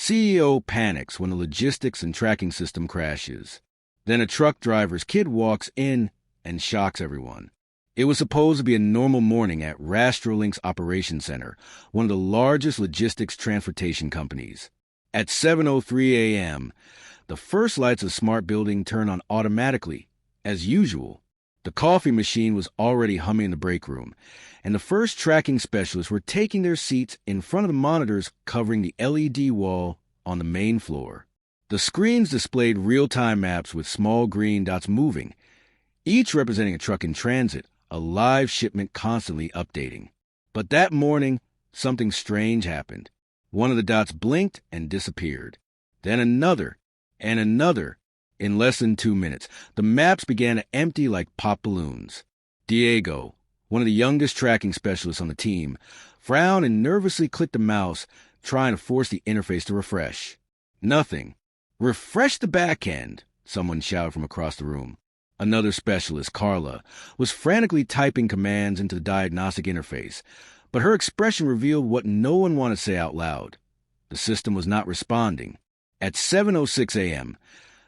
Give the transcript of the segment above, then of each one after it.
CEO panics when the logistics and tracking system crashes. Then a truck driver's kid walks in and shocks everyone. It was supposed to be a normal morning at Rastrolink's Operations Center, one of the largest logistics transportation companies. At 7:03 a.m., the first lights of the smart building turn on automatically, as usual. The coffee machine was already humming in the break room, and the first tracking specialists were taking their seats in front of the monitors covering the LED wall on the main floor. The screens displayed real-time maps with small green dots moving, each representing a truck in transit, a live shipment constantly updating. But that morning, something strange happened. One of the dots blinked and disappeared. Then another, and another. In less than 2 minutes, the maps began to empty like pop balloons. Diego, one of the youngest tracking specialists on the team, frowned and nervously clicked the mouse, trying to force the interface to refresh. Nothing. "Refresh the back end," someone shouted from across the room. Another specialist, Carla, was frantically typing commands into the diagnostic interface, but her expression revealed what no one wanted to say out loud. The system was not responding. At 7:06 a.m.,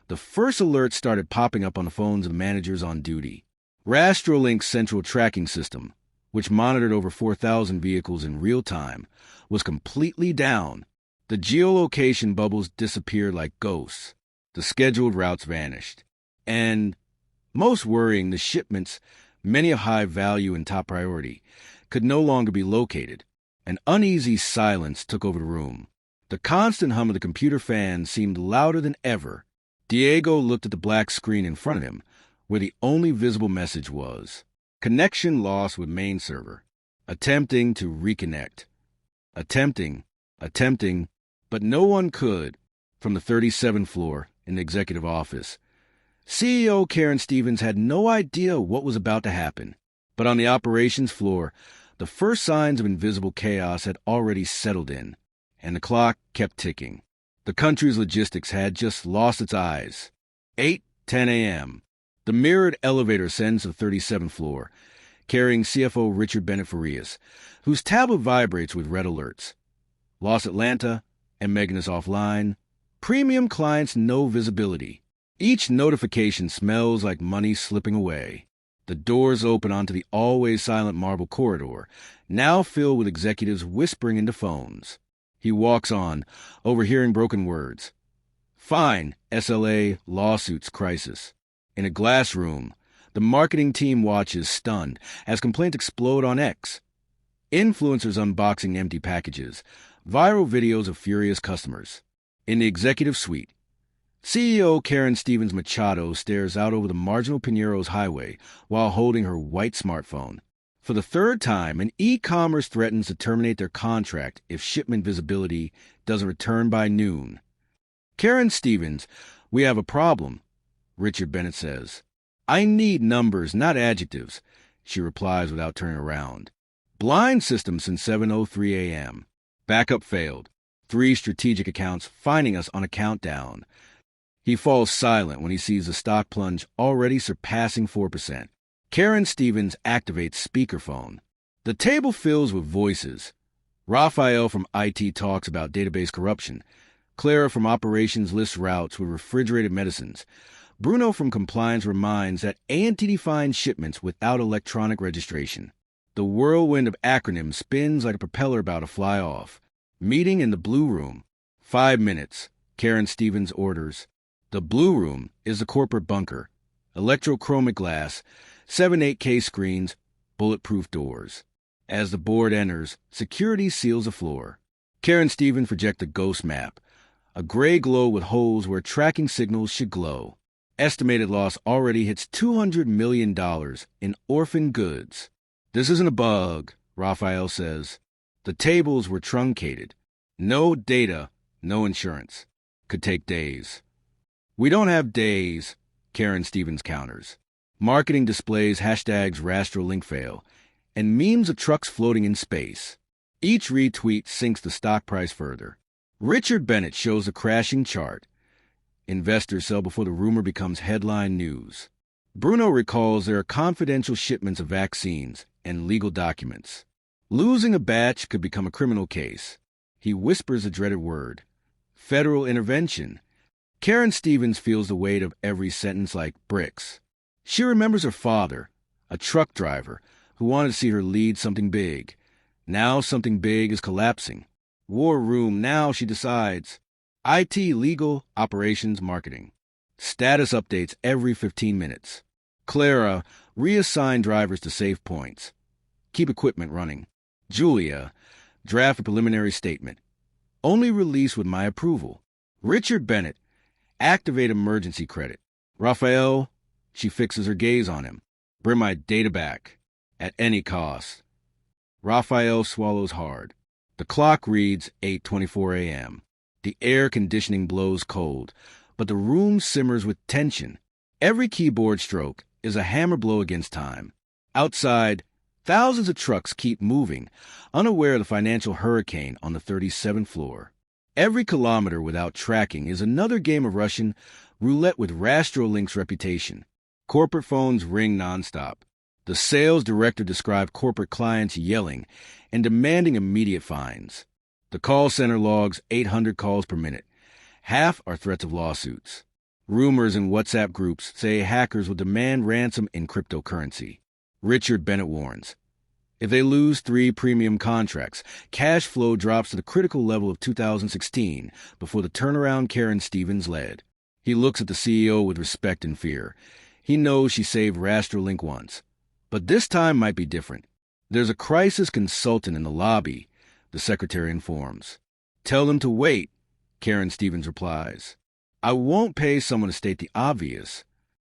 the first alert started popping up on the phones of the managers on duty. Rastrolink's central tracking system, which monitored over 4,000 vehicles in real time, was completely down. The geolocation bubbles disappeared like ghosts. The scheduled routes vanished. And, most worrying, the shipments, many of high value and top priority, could no longer be located. An uneasy silence took over the room. The constant hum of the computer fan seemed louder than ever. Diego looked at the black screen in front of him, where the only visible message was, "Connection lost with main server. Attempting to reconnect." Attempting, but no one could. From the 37th floor in the executive office, CEO Karen Stevens had no idea what was about to happen. But on the operations floor, the first signs of invisible chaos had already settled in, and the clock kept ticking. The country's logistics had just lost its eyes. 8:10 a.m. The mirrored elevator ascends to the 37th floor, carrying CFO Richard Bennett Farias, whose tablet vibrates with red alerts. Lost Atlanta and Megan is offline. Premium clients no visibility. Each notification smells like money slipping away. The doors open onto the always silent marble corridor, now filled with executives whispering into phones. He walks on, overhearing broken words. Fine, SLA, lawsuits, crisis. In a glass room, the marketing team watches stunned as complaints explode on X. Influencers unboxing empty packages, viral videos of furious customers. In the executive suite, CEO Karen Stevens Machado stares out over the marginal Pineros highway while holding her white smartphone. For the third time, an e-commerce threatens to terminate their contract if shipment visibility doesn't return by noon. "Karen Stevens, we have a problem," Richard Bennett says. "I need numbers, not adjectives," she replies without turning around. "Blind system since 7:03 a.m. Backup failed. 3 strategic accounts finding us on a countdown." He falls silent when he sees the stock plunge already surpassing 4%. Karen Stevens activates speakerphone. The table fills with voices. Raphael from IT talks about database corruption. Clara from operations lists routes with refrigerated medicines. Bruno from compliance reminds that A&T defines shipments without electronic registration. The whirlwind of acronyms spins like a propeller about to fly off. Meeting in the blue room. 5 minutes. Karen Stevens orders. The blue room is the corporate bunker. Electrochromic glass, 7 8K screens, bulletproof doors. As the board enters, security seals the floor. Karen Stevens projects a ghost map, a gray glow with holes where tracking signals should glow. Estimated loss already hits $200 million in orphan goods. "This isn't a bug," Raphael says. "The tables were truncated. No data, no insurance. Could take days." "We don't have days," Karen Stevens counters. Marketing displays hashtags #RastrolinkFail and memes of trucks floating in space. Each retweet sinks the stock price further. Richard Bennett shows a crashing chart. Investors sell before the rumor becomes headline news. Bruno recalls there are confidential shipments of vaccines and legal documents. Losing a batch could become a criminal case. He whispers a dreaded word. Federal intervention. Karen Stevens feels the weight of every sentence like bricks. She remembers her father, a truck driver, who wanted to see her lead something big. Now something big is collapsing. War room, now she decides. IT, legal, operations, marketing. Status updates every 15 minutes. Clara, reassign drivers to safe points. Keep equipment running. Julia, draft a preliminary statement. Only release with my approval. Richard Bennett, activate emergency credit. Raphael, she fixes her gaze on him. Bring my data back. At any cost. Raphael swallows hard. The clock reads 8:24 a.m. The air conditioning blows cold, but the room simmers with tension. Every keyboard stroke is a hammer blow against time. Outside, thousands of trucks keep moving, unaware of the financial hurricane on the 37th floor. Every kilometer without tracking is another game of Russian roulette with Rastrolink's reputation. Corporate phones ring nonstop. The sales director described corporate clients yelling and demanding immediate fines. The call center logs 800 calls per minute. Half are threats of lawsuits. Rumors in WhatsApp groups say hackers will demand ransom in cryptocurrency. Richard Bennett warns, if they lose 3 premium contracts, cash flow drops to the critical level of 2016 before the turnaround Karen Stevens led. He looks at the CEO with respect and fear. He knows she saved Rastrolink once. But this time might be different. There's a crisis consultant in the lobby, the secretary informs. Tell them to wait, Karen Stevens replies. I won't pay someone to state the obvious.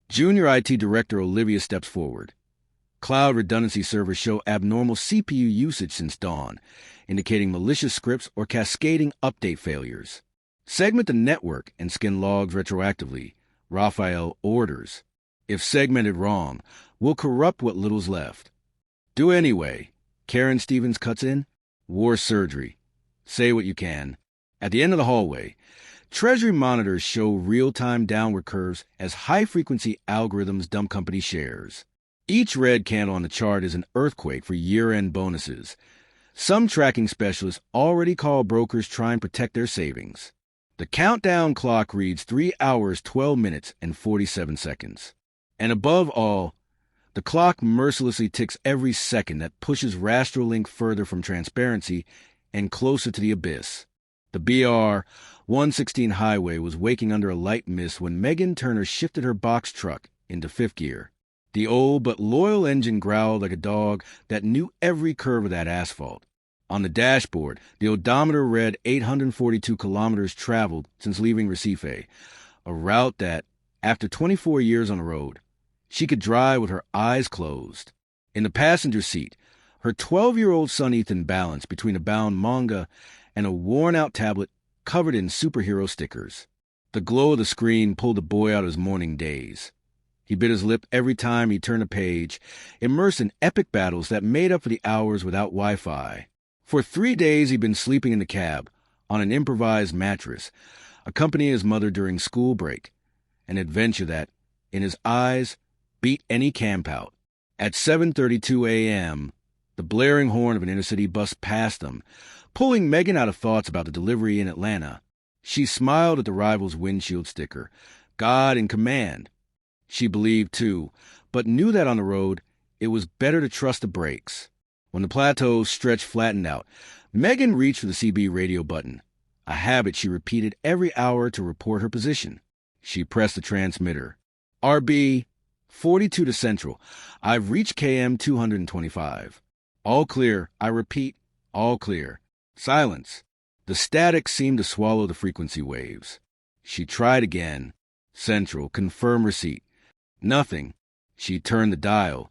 Junior IT Director Olivia steps forward. Cloud redundancy servers show abnormal CPU usage since dawn, indicating malicious scripts or cascading update failures. Segment the network and scan logs retroactively, Raphael orders. If segmented wrong, we'll corrupt what little's left. Do anyway. Karen Stevens cuts in. War surgery. Say what you can. At the end of the hallway, Treasury monitors show real-time downward curves as high-frequency algorithms dump company shares. Each red candle on the chart is an earthquake for year-end bonuses. Some tracking specialists already call brokers trying to protect their savings. The countdown clock reads 3 hours, 12 minutes, and 47 seconds. And above all, the clock mercilessly ticks every second that pushes Rastrolink further from transparency and closer to the abyss. The BR 116 highway was waking under a light mist when Megan Turner shifted her box truck into 5th gear. The old but loyal engine growled like a dog that knew every curve of that asphalt. On the dashboard, the odometer read 842 kilometers traveled since leaving Recife, a route that, after 24 years on the road, she could drive with her eyes closed. In the passenger seat, her 12-year-old son Ethan balanced between a bound manga and a worn-out tablet covered in superhero stickers. The glow of the screen pulled the boy out of his morning daze. He bit his lip every time he turned a page, immersed in epic battles that made up for the hours without Wi-Fi. For 3 days he'd been sleeping in the cab, on an improvised mattress, accompanying his mother during school break, an adventure that, in his eyes, beat any campout. At 7:32 a.m., the blaring horn of an inner-city bus passed them, pulling Megan out of thoughts about the delivery in Atlanta. She smiled at the rival's windshield sticker. God in command. She believed, too, but knew that on the road, it was better to trust the brakes. When the plateau stretched flattened out, Megan reached for the CB radio button, a habit she repeated every hour to report her position. She pressed the transmitter. RB 42 to Central. I've reached KM 225. All clear. I repeat, all clear. Silence. The static seemed to swallow the frequency waves. She tried again. Central. Confirm receipt. Nothing. She turned the dial.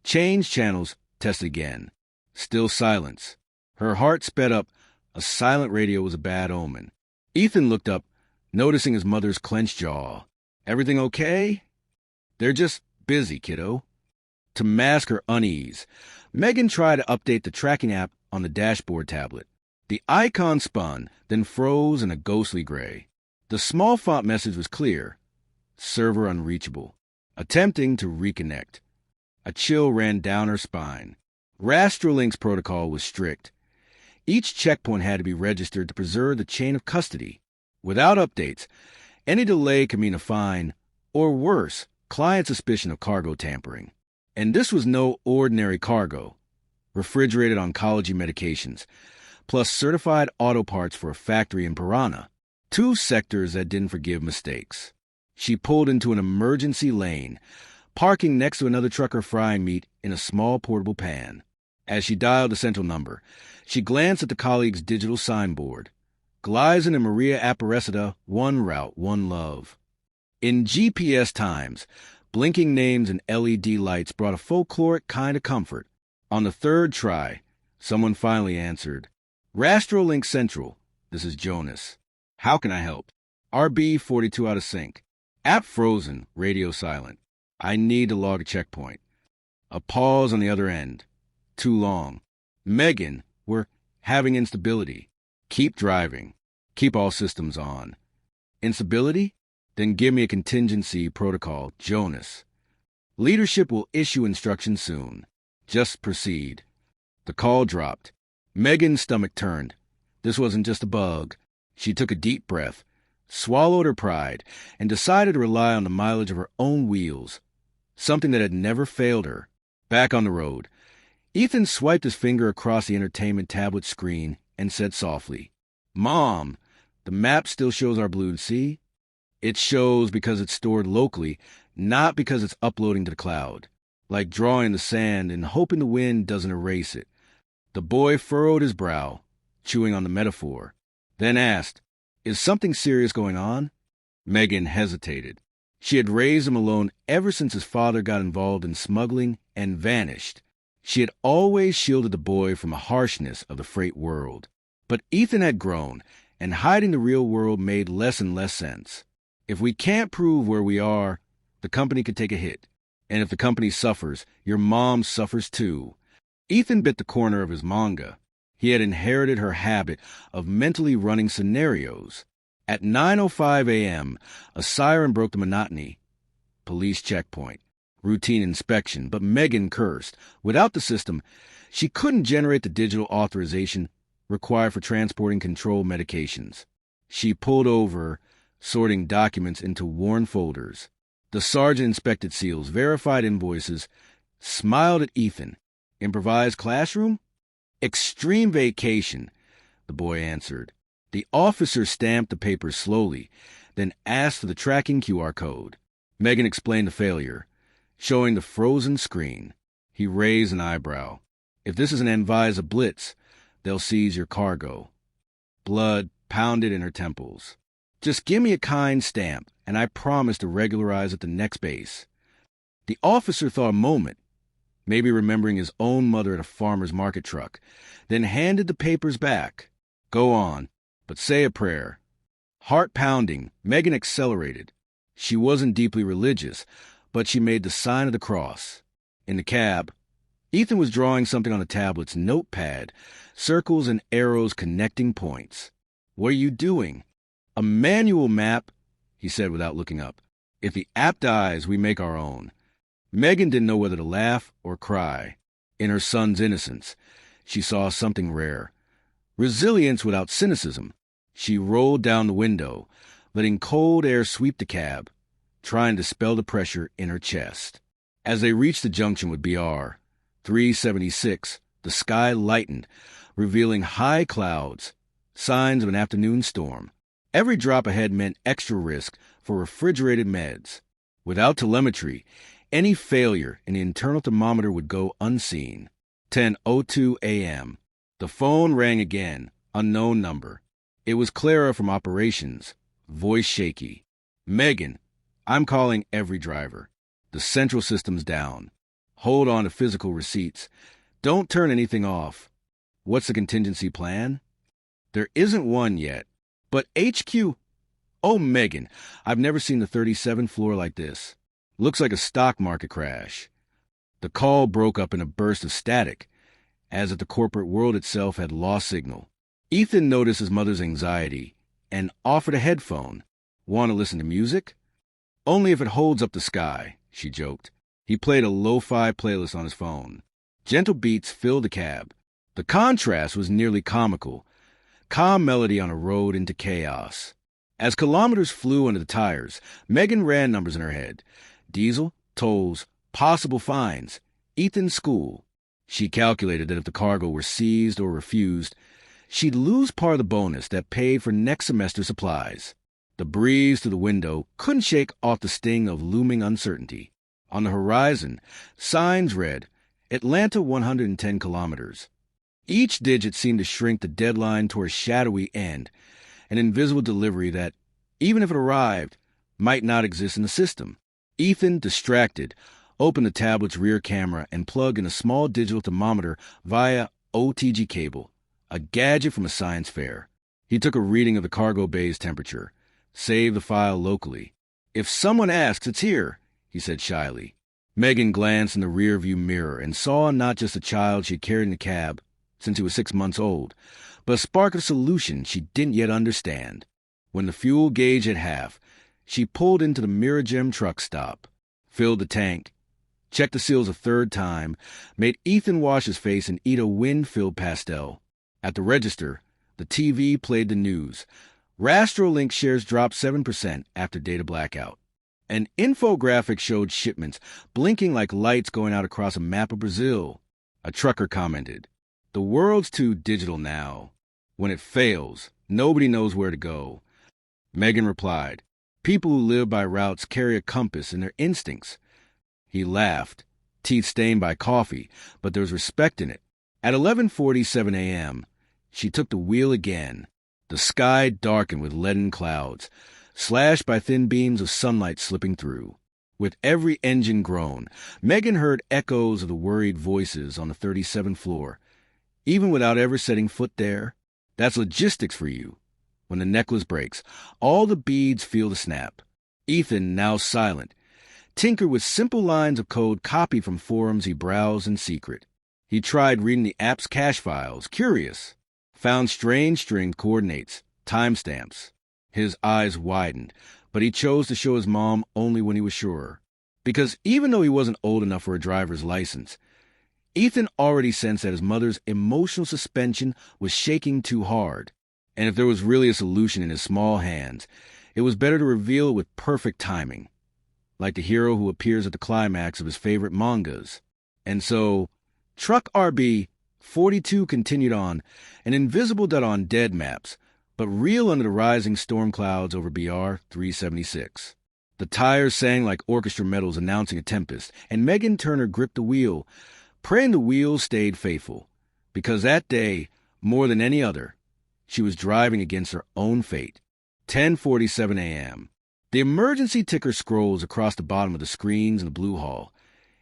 Changed channels. Test again. Still silence. Her heart sped up. A silent radio was a bad omen. Ethan looked up, noticing his mother's clenched jaw. Everything okay? They're just busy, kiddo. To mask her unease, Megan tried to update the tracking app on the dashboard tablet. The icon spun, then froze in a ghostly gray. The small font message was clear. Server unreachable. Attempting to reconnect. A chill ran down her spine. Rastrolink's protocol was strict. Each checkpoint had to be registered to preserve the chain of custody. Without updates, any delay could mean a fine, or worse, client suspicion of cargo tampering. And this was no ordinary cargo. Refrigerated oncology medications, plus certified auto parts for a factory in Piranha. Two sectors that didn't forgive mistakes. She pulled into an emergency lane, parking next to another trucker frying meat in a small portable pan. As she dialed the central number, she glanced at the colleague's digital signboard. Gleisen and Maria Aparecida, one route, one love. In GPS times, blinking names and LED lights brought a folkloric kind of comfort. On the third try, someone finally answered. Rastrolink Central, this is Jonas. How can I help? RB 42 out of sync. App frozen, radio silent. I need to log a checkpoint. A pause on the other end. Too long. Megan, we're having instability. Keep driving. Keep all systems on. Instability? Then give me a contingency protocol, Jonas. Leadership will issue instructions soon. Just proceed. The call dropped. Megan's stomach turned. This wasn't just a bug. She took a deep breath, swallowed her pride, and decided to rely on the mileage of her own wheels, something that had never failed her. Back on the road, Ethan swiped his finger across the entertainment tablet screen and said softly, Mom, the map still shows our blue sea. It shows because it's stored locally, not because it's uploading to the cloud, like drawing in the sand and hoping the wind doesn't erase it. The boy furrowed his brow, chewing on the metaphor, then asked, Is something serious going on? Megan hesitated. She had raised him alone ever since his father got involved in smuggling and vanished. She had always shielded the boy from the harshness of the freight world. But Ethan had grown, and hiding the real world made less and less sense. If we can't prove where we are, the company could take a hit. And if the company suffers, your mom suffers too. Ethan bit the corner of his manga. He had inherited her habit of mentally running scenarios. At 9:05 a.m., a siren broke the monotony. Police checkpoint. Routine inspection, but Megan cursed. Without the system, she couldn't generate the digital authorization required for transporting controlled medications. She pulled over, sorting documents into worn folders. The sergeant inspected seals, verified invoices, smiled at Ethan. Improvised classroom? Extreme vacation, the boy answered. The officer stamped the papers slowly, then asked for the tracking QR code. Megan explained the failure, showing the frozen screen. He raised an eyebrow. If this is an Anvisa blitz, they'll seize your cargo. Blood pounded in her temples. Just give me a kind stamp, and I promise to regularize at the next base. The officer thought a moment, maybe remembering his own mother at a farmer's market truck, then handed the papers back. Go on, but say a prayer. Heart pounding, Megan accelerated. She wasn't deeply religious, but she made the sign of the cross. In the cab, Ethan was drawing something on the tablet's notepad, circles and arrows connecting points. What are you doing? A manual map, he said without looking up. If the app dies, we make our own. Megan didn't know whether to laugh or cry. In her son's innocence, she saw something rare. Resilience without cynicism. She rolled down the window, letting cold air sweep the cab, trying to dispel the pressure in her chest. As they reached the junction with BR 376, the sky lightened, revealing high clouds, signs of an afternoon storm. Every drop ahead meant extra risk for refrigerated meds. Without telemetry, any failure in the internal thermometer would go unseen. 10:02 a.m. The phone rang again, unknown number. It was Clara from operations, voice shaky. Megan, I'm calling every driver. The central system's down. Hold on to physical receipts. Don't turn anything off. What's the contingency plan? There isn't one yet. But HQ... Oh, Megan, I've never seen the 37th floor like this. Looks like a stock market crash. The call broke up in a burst of static, as if the corporate world itself had lost signal. Ethan noticed his mother's anxiety and offered a headphone. Want to listen to music? Only if it holds up the sky, she joked. He played a lo-fi playlist on his phone. Gentle beats filled the cab. The contrast was nearly comical. Calm melody on a road into chaos. As kilometers flew under the tires, Megan ran numbers in her head. Diesel, tolls, possible fines, Ethan's school. She calculated that if the cargo were seized or refused, she'd lose part of the bonus that paid for next semester's supplies. The breeze through the window couldn't shake off the sting of looming uncertainty. On the horizon, signs read, Atlanta 110 kilometers. Each digit seemed to shrink the deadline toward a shadowy end, an invisible delivery that, even if it arrived, might not exist in the system. Ethan, distracted, opened the tablet's rear camera and plugged in a small digital thermometer via OTG cable, a gadget from a science fair. He took a reading of the cargo bay's temperature, saved the file locally. "If someone asks, it's here," he said shyly. Megan glanced in the rearview mirror and saw not just a child she had carried in the cab since he was 6 months old, but a spark of solution she didn't yet understand. When the fuel gauge at half, she pulled into the Mirror Gem truck stop, filled the tank, checked the seals a third time, made Ethan wash his face and eat a wind-filled pastel. At the register, the TV played the news. Rastrolink shares dropped 7% after data blackout. An infographic showed shipments blinking like lights going out across a map of Brazil. A trucker commented, "The world's too digital now. When it fails, nobody knows where to go." Megan replied, "People who live by routes carry a compass in their instincts." He laughed, teeth stained by coffee, but there was respect in it. At 11:47 a.m., she took the wheel again. The sky darkened with leaden clouds, slashed by thin beams of sunlight slipping through. With every engine groan, Megan heard echoes of the worried voices on the 37th floor. Even without ever setting foot there, that's logistics for you. When the necklace breaks, all the beads feel the snap. Ethan, now silent, tinkered with simple lines of code copied from forums he browsed in secret. He tried reading the app's cache files, curious, found strange string coordinates, timestamps. His eyes widened, but he chose to show his mom only when he was sure. Because even though he wasn't old enough for a driver's license, Ethan already sensed that his mother's emotional suspension was shaking too hard. And if there was really a solution in his small hands, it was better to reveal it with perfect timing, like the hero who appears at the climax of his favorite mangas. And so, Truck RB 42 continued on, an invisible dot on dead maps, but real under the rising storm clouds over BR 376. The tires sang like orchestra medals announcing a tempest, and Megan Turner gripped the wheel, praying the wheels stayed faithful, because that day, more than any other, she was driving against her own fate. 10:47 a.m. The emergency ticker scrolls across the bottom of the screens in the Blue Hall.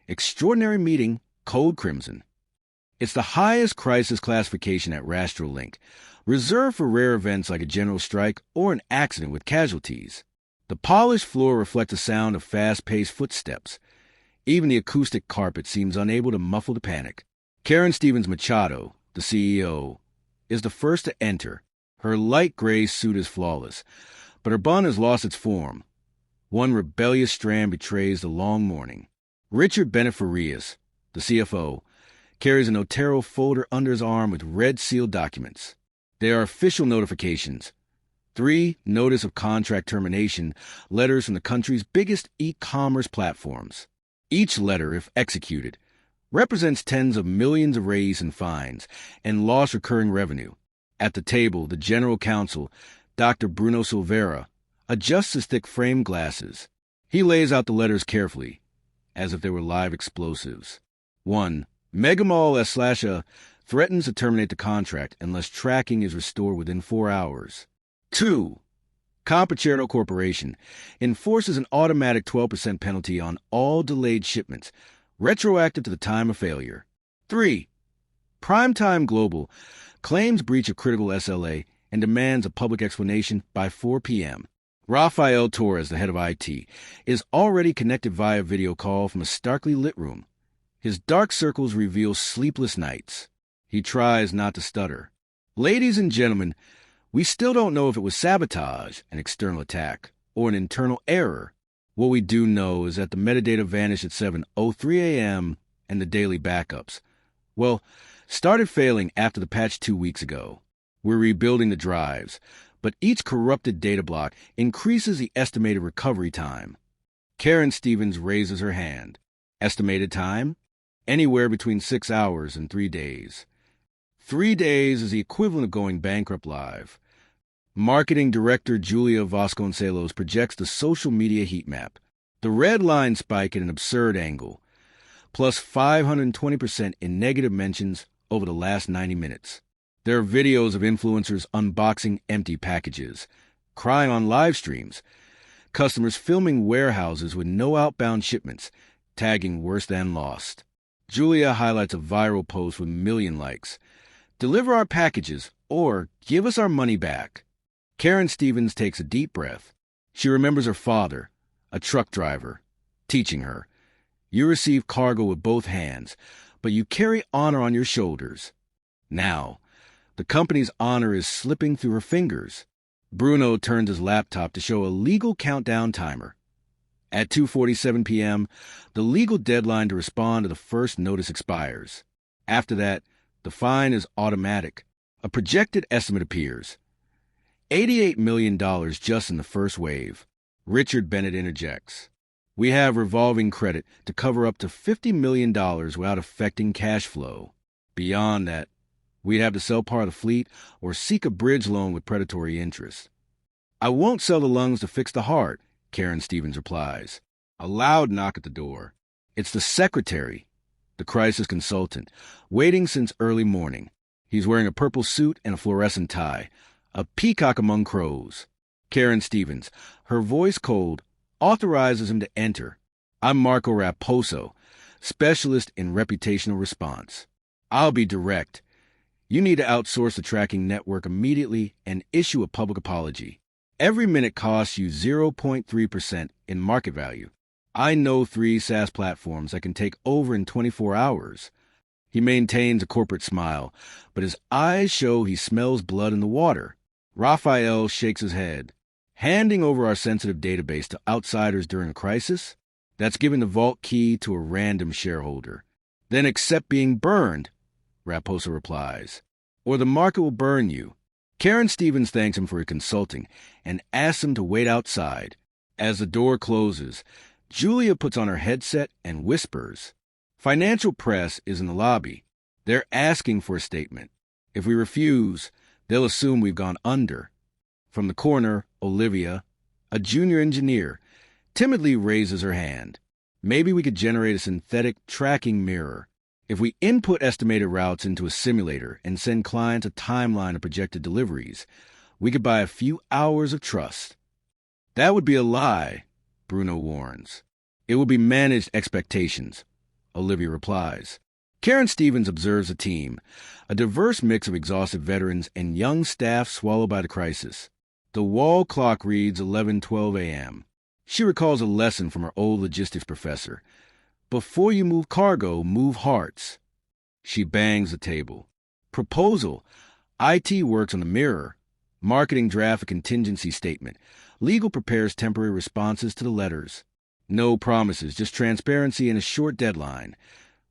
Extraordinary meeting, Code Crimson. It's the highest crisis classification at Rastrolink, reserved for rare events like a general strike or an accident with casualties. The polished floor reflects the sound of fast-paced footsteps. Even the acoustic carpet seems unable to muffle the panic. Karen Stevens Machado, the CEO, is the first to enter. Her light gray suit is flawless, but her bun has lost its form. One rebellious strand betrays the long morning. Richard Bennett Farias, the CFO, carries an Otero folder under his arm with red-sealed documents. They are official notifications. 3 notice of contract termination letters from the country's biggest e-commerce platforms. Each letter, if executed, represents tens of millions of raise in fines and lost recurring revenue. At the table, the general counsel, Dr. Bruno Silveira, adjusts his thick frame glasses. He lays out the letters carefully, as if they were live explosives. 1. Megamall /a threatens to terminate the contract unless tracking is restored within 4 hours. 2. Compicerno Corporation enforces an automatic 12% penalty on all delayed shipments, retroactive to the time of failure. 3. Primetime Global claims breach of critical SLA and demands a public explanation by 4 p.m. Rafael Torres, the head of IT, is already connected via video call from a starkly lit room. His dark circles reveal sleepless nights. He tries not to stutter. Ladies and gentlemen, we still don't know if it was sabotage, an external attack, or an internal error. What we do know is that the metadata vanished at 7:03 a.m. and the daily backups, well, started failing after the patch 2 weeks ago. We're rebuilding the drives, but each corrupted data block increases the estimated recovery time. Karen Stevens raises her hand. Estimated time? Anywhere between 6 hours and 3 days. 3 days is the equivalent of going bankrupt live. Marketing director Julia Vasconcelos projects the social media heat map. The red lines spike at an absurd angle, plus 520% in negative mentions over the last 90 minutes. There are videos of influencers unboxing empty packages, crying on live streams, customers filming warehouses with no outbound shipments, tagging worse than lost. Julia highlights a viral post with million likes. Deliver our packages or give us our money back. Karen Stevens takes a deep breath. She remembers her father, a truck driver, teaching her, you receive cargo with both hands, but you carry honor on your shoulders. Now, the company's honor is slipping through her fingers. Bruno turns his laptop to show a legal countdown timer. At 2:47 p.m., the legal deadline to respond to the first notice expires. After that, the fine is automatic. A projected estimate appears. $88 million just in the first wave. Richard Bennett interjects. We have revolving credit to cover up to $50 million without affecting cash flow. Beyond that, we'd have to sell part of the fleet or seek a bridge loan with predatory interest. I won't sell the lungs to fix the heart, Karen Stevens replies. A loud knock at the door. It's the secretary, the crisis consultant, waiting since early morning. He's wearing a purple suit and a fluorescent tie, a peacock among crows. Karen Stevens, her voice cold, authorizes him to enter. I'm Marco Raposo, specialist in reputational response. I'll be direct. You need to outsource the tracking network immediately and issue a public apology. Every minute costs you 0.3% in market value. I know 3 SaaS platforms that can take over in 24 hours. He maintains a corporate smile, but his eyes show he smells blood in the water. Raphael shakes his head. Handing over our sensitive database to outsiders during a crisis? That's giving the vault key to a random shareholder. Then accept being burned, Raposo replies. Or the market will burn you. Karen Stevens thanks him for his consulting and asks him to wait outside. As the door closes, Julia puts on her headset and whispers. Financial press is in the lobby. They're asking for a statement. If we refuse, they'll assume we've gone under. From the corner, Olivia, a junior engineer, timidly raises her hand. Maybe we could generate a synthetic tracking mirror. If we input estimated routes into a simulator and send clients a timeline of projected deliveries, we could buy a few hours of trust. That would be a lie, Bruno warns. It would be managed expectations, Olivia replies. Karen Stevens observes the team, a diverse mix of exhausted veterans and young staff swallowed by the crisis. The wall clock reads 11:12 a.m. She recalls a lesson from her old logistics professor. Before you move cargo, move hearts. She bangs the table. Proposal. IT works on the mirror. Marketing draft a contingency statement. Legal prepares temporary responses to the letters. No promises, just transparency and a short deadline.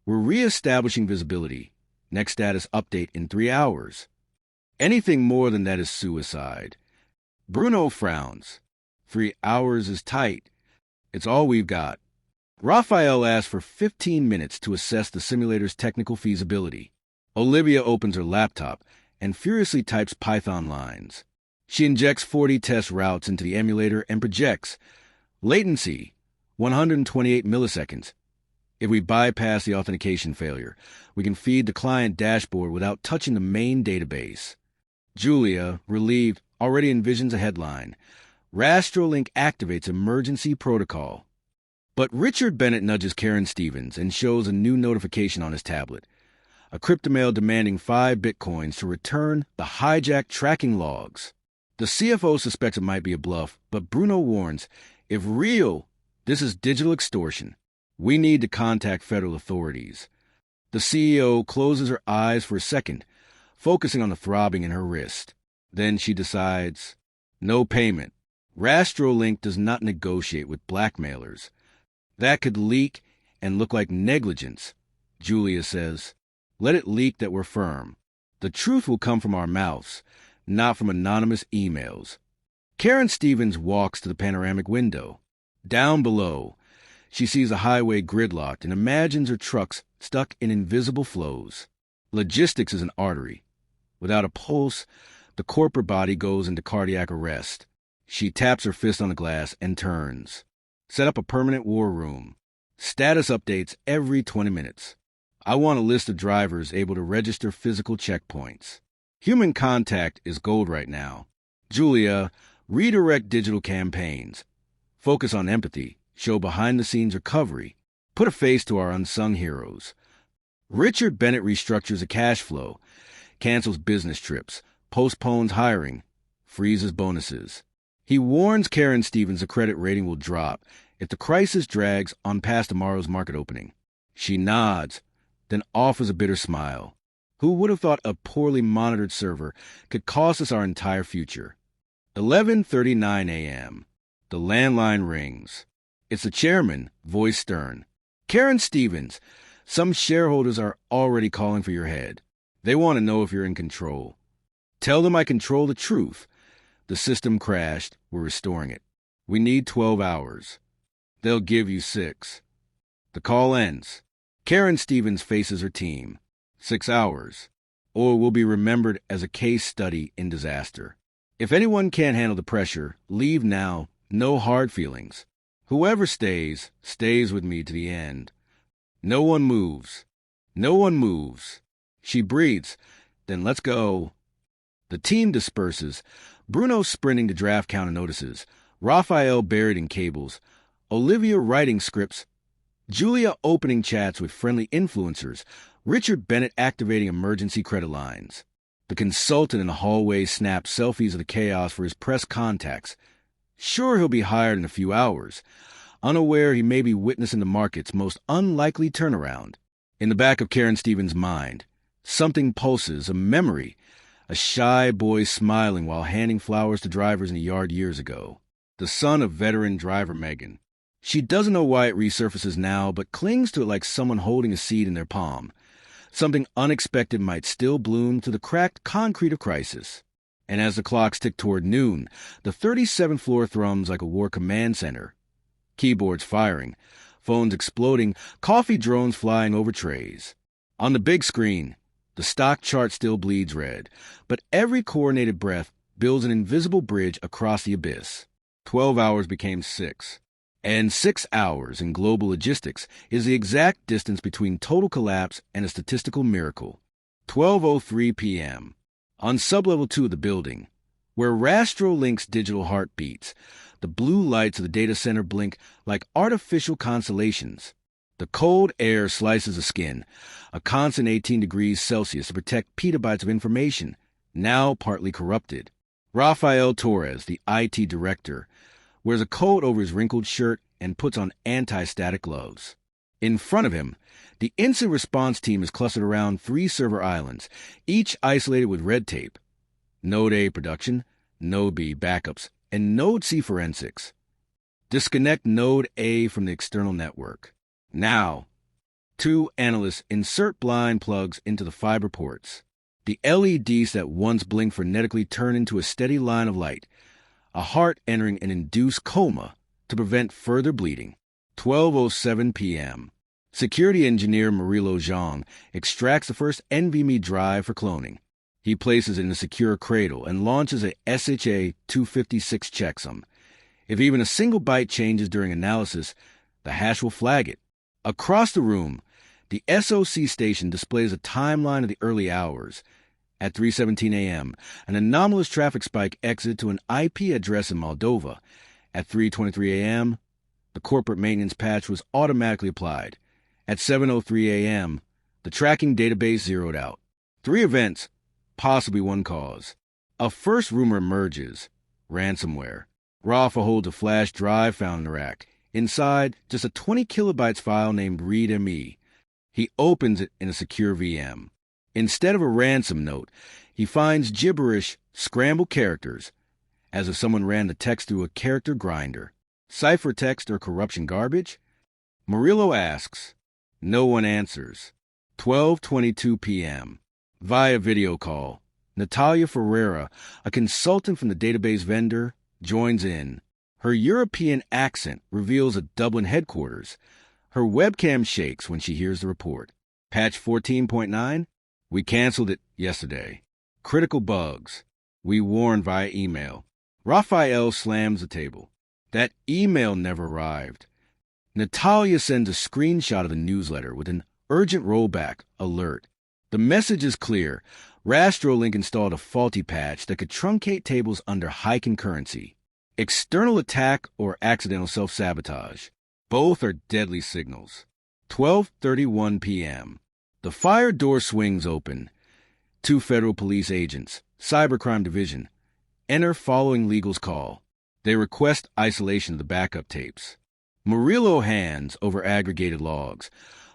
We're re-establishing visibility. Next status update in 3 hours. Anything more than that is suicide. Bruno frowns. 3 hours is tight. It's all we've got. Raphael asks for 15 minutes to assess the simulator's technical feasibility. Olivia opens her laptop and furiously types Python lines. She injects 40 test routes into the emulator and projects. Latency, 128 milliseconds. If we bypass the authentication failure, we can feed the client dashboard without touching the main database. Julia, relieved, already envisions a headline. Rastrolink activates emergency protocol. But Richard Bennett nudges Karen Stevens and shows a new notification on his tablet. A cryptomail demanding 5 bitcoins to return the hijacked tracking logs. The CFO suspects it might be a bluff, but Bruno warns, if real, this is digital extortion. We need to contact federal authorities. The CEO closes her eyes for a second, focusing on the throbbing in her wrist. Then she decides, no payment. Rastrolink does not negotiate with blackmailers. That could leak and look like negligence, Julia says. Let it leak that we're firm. The truth will come from our mouths, not from anonymous emails. Karen Stevens walks to the panoramic window. Down below, she sees a highway gridlocked and imagines her trucks stuck in invisible flows. Logistics is an artery. Without a pulse, the corporate body goes into cardiac arrest. She taps her fist on the glass and turns. Set up a permanent war room. Status updates every 20 minutes. I want a list of drivers able to register physical checkpoints. Human contact is gold right now. Julia, redirect digital campaigns. Focus on empathy. Show behind-the-scenes recovery. Put a face to our unsung heroes. Richard Bennett restructures a cash flow, cancels business trips, postpones hiring, freezes bonuses. He warns Karen Stevens the credit rating will drop if the crisis drags on past tomorrow's market opening. She nods, then offers a bitter smile. Who would have thought a poorly monitored server could cost us our entire future? 11:39 a.m. The landline rings. It's the chairman, voice stern. Karen Stevens, some shareholders are already calling for your head. They want to know if you're in control. Tell them I control the truth. The system crashed. We're restoring it. We need 12 hours. They'll give you 6. The call ends. Karen Stevens faces her team. 6 hours. Or will be remembered as a case study in disaster. If anyone can't handle the pressure, leave now. No hard feelings. Whoever stays, stays with me to the end. No one moves. No one moves. She breathes. Then let's go. The team disperses. Bruno sprinting to draft counter notices. Raphael buried in cables. Olivia writing scripts. Julia opening chats with friendly influencers. Richard Bennett activating emergency credit lines. The consultant in the hallway snaps selfies of the chaos for his press contacts. Sure, he'll be hired in a few hours. Unaware he may be witnessing the market's most unlikely turnaround. In the back of Karen Stevens' mind, something pulses, a memory. A shy boy smiling while handing flowers to drivers in a yard years ago. The son of veteran driver Megan. She doesn't know why it resurfaces now, but clings to it like someone holding a seed in their palm. Something unexpected might still bloom to the cracked concrete of crisis. And as the clocks tick toward noon, the 37th floor thrums like a war command center. Keyboards firing, phones exploding, coffee drones flying over trays. On the big screen, the stock chart still bleeds red, but every coordinated breath builds an invisible bridge across the abyss. 12 hours became 6. And 6 hours in global logistics is the exact distance between total collapse and a statistical miracle. 12:03 p.m. On sublevel 2 of the building, where Rastrolink's digital heart beats, the blue lights of the data center blink like artificial constellations. The cold air slices the skin, a constant 18 degrees Celsius to protect petabytes of information, now partly corrupted. Rafael Torres, the IT director, wears a coat over his wrinkled shirt and puts on anti-static gloves. In front of him, the incident response team is clustered around 3 server islands, each isolated with red tape. Node A production, Node B backups, and Node C forensics. Disconnect Node A from the external network. Now, 2 analysts insert blind plugs into the fiber ports. The LEDs that once blinked frenetically turn into a steady line of light, a heart entering an induced coma to prevent further bleeding. 12:07 p.m. Security engineer Murilo Zhang extracts the first NVMe drive for cloning. He places it in a secure cradle and launches a SHA-256 checksum. If even a single byte changes during analysis, the hash will flag it. Across the room, the SOC station displays a timeline of the early hours. At 3:17 a.m., an anomalous traffic spike exited to an IP address in Moldova. At 3:23 a.m., the corporate maintenance patch was automatically applied. At 7:03 a.m., the tracking database zeroed out. 3 events, possibly one cause. A first rumor emerges. Ransomware. Rafa holds a flash drive found in the rack. Inside, just a 20 kilobytes file named readme. He opens it in a secure VM. Instead of a ransom note, he finds gibberish, scramble characters, as if someone ran the text through a character grinder. Ciphertext or corruption garbage? Murillo asks. No one answers. 12:22 p.m. Via video call. Natalia Ferreira, a consultant from the database vendor, joins in. Her European accent reveals a Dublin headquarters. Her webcam shakes when she hears the report. Patch 14.9? We canceled it yesterday. Critical bugs. We warned via email. Raphael slams the table. That email never arrived. Natalia sends a screenshot of the newsletter with an urgent rollback alert. The message is clear. Rastrolink installed a faulty patch that could truncate tables under high concurrency. External attack or accidental self-sabotage. Both are deadly signals. 12:31 p.m. The fire door swings open. 2 federal police agents, Cybercrime Division, enter following legal's call. They request isolation of the backup tapes. Murillo hands over aggregated logs.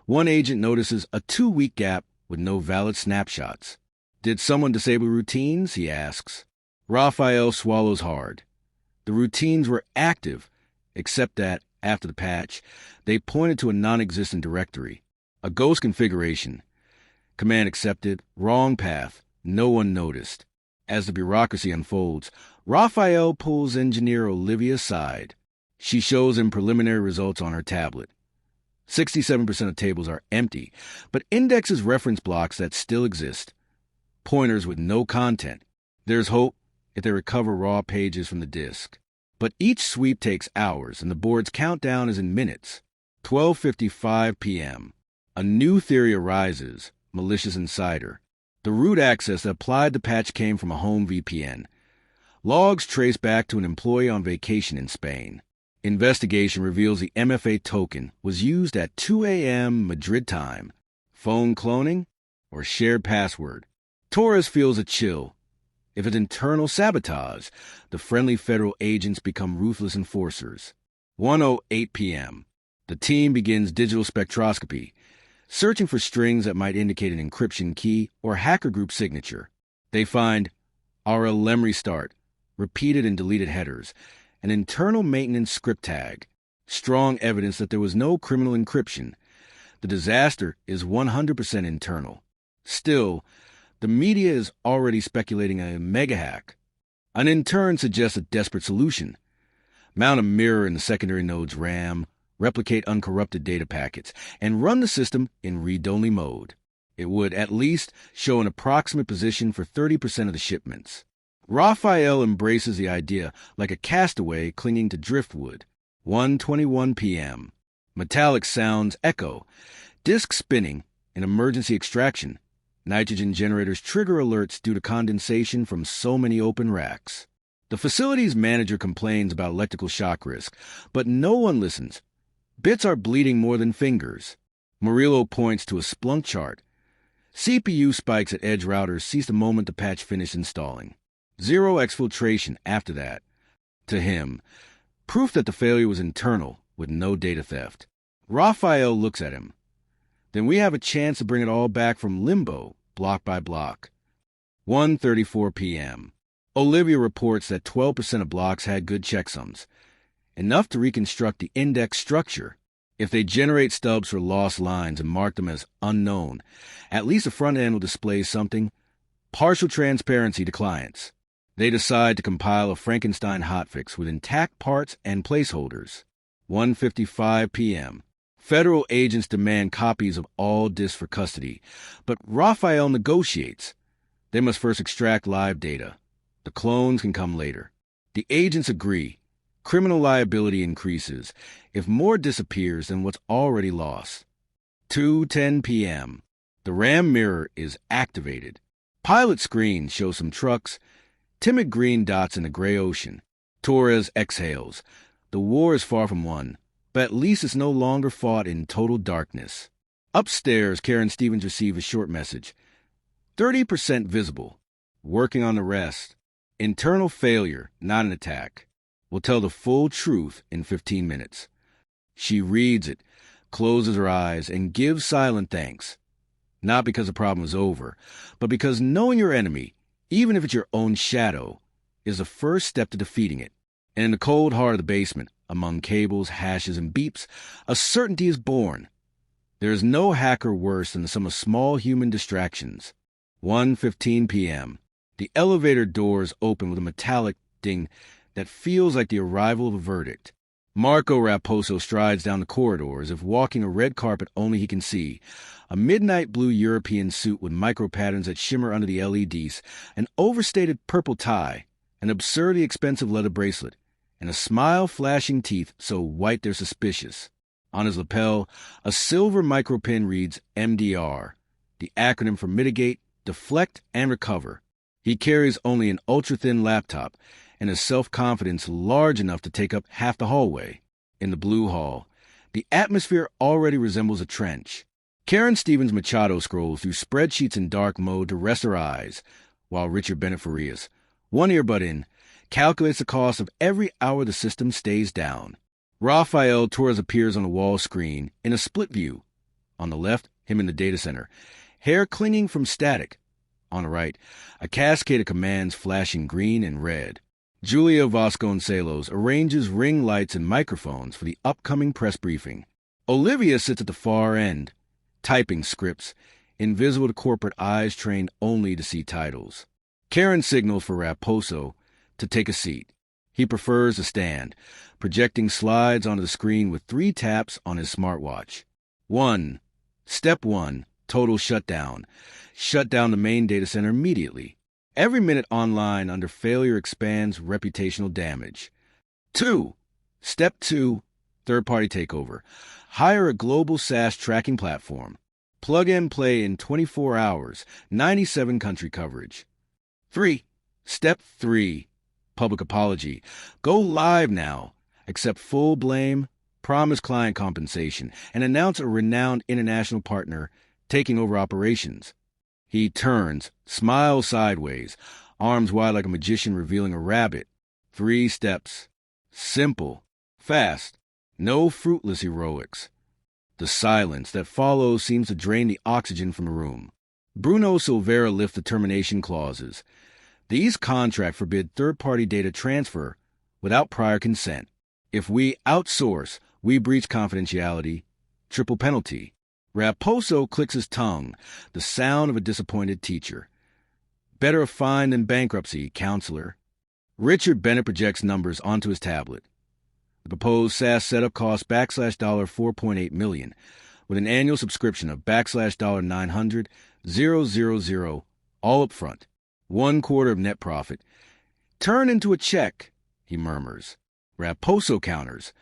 One agent notices a 2-week gap with no valid snapshots. Did someone disable routines? He asks. Raphael swallows hard. The routines were active, except that, after the patch, they pointed to a non-existent directory. A ghost configuration. Command accepted, wrong path, no one noticed. As the bureaucracy unfolds, Raphael pulls engineer Olivia aside. She shows him preliminary results on her tablet. 67% of tables are empty, but indexes reference blocks that still exist. Pointers with no content. There's hope if they recover raw pages from the disk. But each sweep takes hours, and the board's countdown is in minutes. 12:55 p.m. A new theory arises, malicious insider. The root access that applied the patch came from a home VPN. Logs trace back to an employee on vacation in Spain. Investigation reveals the MFA token was used at 2 a.m. Madrid time. Phone cloning or shared password? Torres feels a chill. If it's internal sabotage, the friendly federal agents become ruthless enforcers. 1:08 p.m. The team begins digital spectroscopy, searching for strings that might indicate an encryption key or hacker group signature. They find RLM restart, repeated and deleted headers, an internal maintenance script tag, strong evidence that there was no criminal encryption. The disaster is 100% internal. Still, the media is already speculating a mega hack. An intern suggests a desperate solution. Mount a mirror in the secondary node's RAM, replicate uncorrupted data packets, and run the system in read-only mode. It would at least show an approximate position for 30% of the shipments. Raphael embraces the idea like a castaway clinging to driftwood. 1:21 p.m. Metallic sounds echo. Disk spinning. An emergency extraction. Nitrogen generators trigger alerts due to condensation from so many open racks. The facility's manager complains about electrical shock risk, but no one listens. Bits are bleeding more than fingers. Murillo points to a Splunk chart. CPU spikes at edge routers cease the moment the patch finished installing. 0 exfiltration after that. To him, proof that the failure was internal with no data theft. Raphael looks at him. Then we have a chance to bring it all back from limbo, block by block. 1:34 p.m. Olivia reports that 12% of blocks had good checksums, enough to reconstruct the index structure. If they generate stubs for lost lines and mark them as unknown, at least the front end will display something. Partial transparency to clients. They decide to compile a Frankenstein hotfix with intact parts and placeholders. 1:55 p.m. Federal agents demand copies of all disks for custody, but Raphael negotiates. They must first extract live data. The clones can come later. The agents agree. Criminal liability increases if more disappears than what's already lost. 2:10 p.m. The RAM mirror is activated. Pilot screen shows some trucks, timid green dots in the gray ocean. Torres exhales. The war is far from won, but at least it's no longer fought in total darkness. Upstairs, Karen Stevens receives a short message. 30% visible. Working on the rest. Internal failure, not an attack. We'll tell the full truth in 15 minutes. She reads it, closes her eyes, and gives silent thanks. Not because the problem is over, but because knowing your enemy, even if it's your own shadow, is the first step to defeating it. And in the cold heart of the basement, among cables, hashes, and beeps, a certainty is born. There is no hacker worse than the sum of small human distractions. 1:15 p.m. The elevator doors open with a metallic ding that feels like the arrival of a verdict. Marco Raposo strides down the corridor as if walking a red carpet only he can see. A midnight blue European suit with micro-patterns that shimmer under the LEDs, an overstated purple tie, an absurdly expensive leather bracelet, and a smile flashing teeth so white they're suspicious. On his lapel, a silver micropin reads MDR, the acronym for Mitigate, Deflect, and Recover. He carries only an ultra-thin laptop and a self-confidence large enough to take up half the hallway. In the blue hall, the atmosphere already resembles a trench. Karen Stevens Machado scrolls through spreadsheets in dark mode to rest her eyes, while Richard Bennett Farias, one earbud in, calculates the cost of every hour the system stays down. Rafael Torres appears on the wall screen in a split view. On the left, him in the data center, hair clinging from static. On the right, a cascade of commands flashing green and red. Julia Vasconcelos arranges ring lights and microphones for the upcoming press briefing. Olivia sits at the far end, typing scripts, invisible to corporate eyes trained only to see titles. Karen signals for Raposo to take a seat. He prefers to stand, projecting slides onto the screen with 3 taps on his smartwatch. 1. Step 1. Total shutdown. Shut down the main data center immediately. Every minute online under failure expands reputational damage. 2. Step 2. Third-party takeover. Hire a global SaaS tracking platform. Plug and play in 24 hours, 97 country coverage. 3. Step 3. Public apology. Go live now. Accept full blame, promise client compensation, and announce a renowned international partner taking over operations. He turns, smiles sideways, arms wide like a magician revealing a rabbit. 3 steps. Simple. Fast. No fruitless heroics. The silence that follows seems to drain the oxygen from the room. Bruno Silvera lifts the termination clauses. These contracts forbid third-party data transfer without prior consent. If we outsource, we breach confidentiality. Triple penalty. Raposo clicks his tongue, the sound of a disappointed teacher. Better a fine than bankruptcy, counselor. Richard Bennett projects numbers onto his tablet. The proposed SaaS setup costs $4.8 million, with an annual subscription of $900,000, all up front. 1/4 of net profit. Turn into a check, he murmurs. Raposo counters.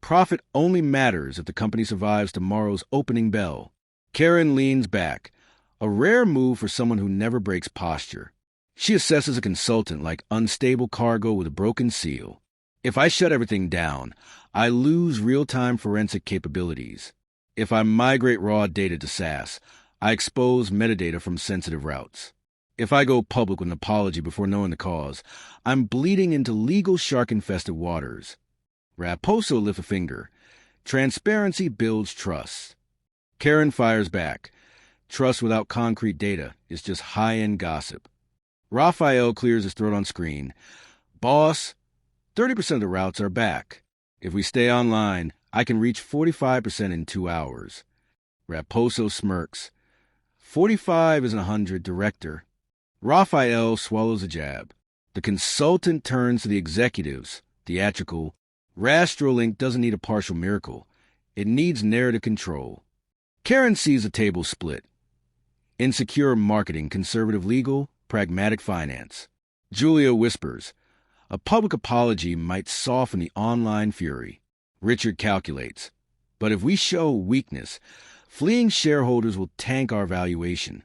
Profit only matters if the company survives tomorrow's opening bell. Karen leans back, a rare move for someone who never breaks posture. She assesses a consultant like unstable cargo with a broken seal. If I shut everything down, I lose real-time forensic capabilities. If I migrate raw data to SaaS, I expose metadata from sensitive routes. If I go public with an apology before knowing the cause, I'm bleeding into legal shark-infested waters. Raposo lifts a finger. Transparency builds trust. Karen fires back. Trust without concrete data is just high-end gossip. Raphael clears his throat on screen. Boss, 30% of the routes are back. If we stay online, I can reach 45% in 2 hours. Raposo smirks. 45 isn't 100, director. Raphael swallows a jab. The consultant turns to the executives, theatrical. Rastrolink doesn't need a partial miracle. It needs narrative control. Karen sees the table split. Insecure marketing, conservative legal, pragmatic finance. Julia whispers. A public apology might soften the online fury. Richard calculates. But if we show weakness, fleeing shareholders will tank our valuation.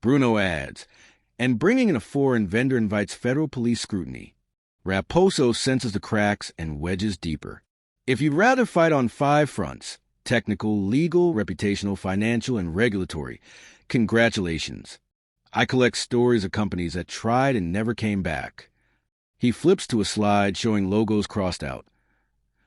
Bruno adds. And bringing in a foreign vendor invites federal police scrutiny. Raposo senses the cracks and wedges deeper. If you'd rather fight on 5 fronts, technical, legal, reputational, financial, and regulatory, congratulations. I collect stories of companies that tried and never came back. He flips to a slide showing logos crossed out.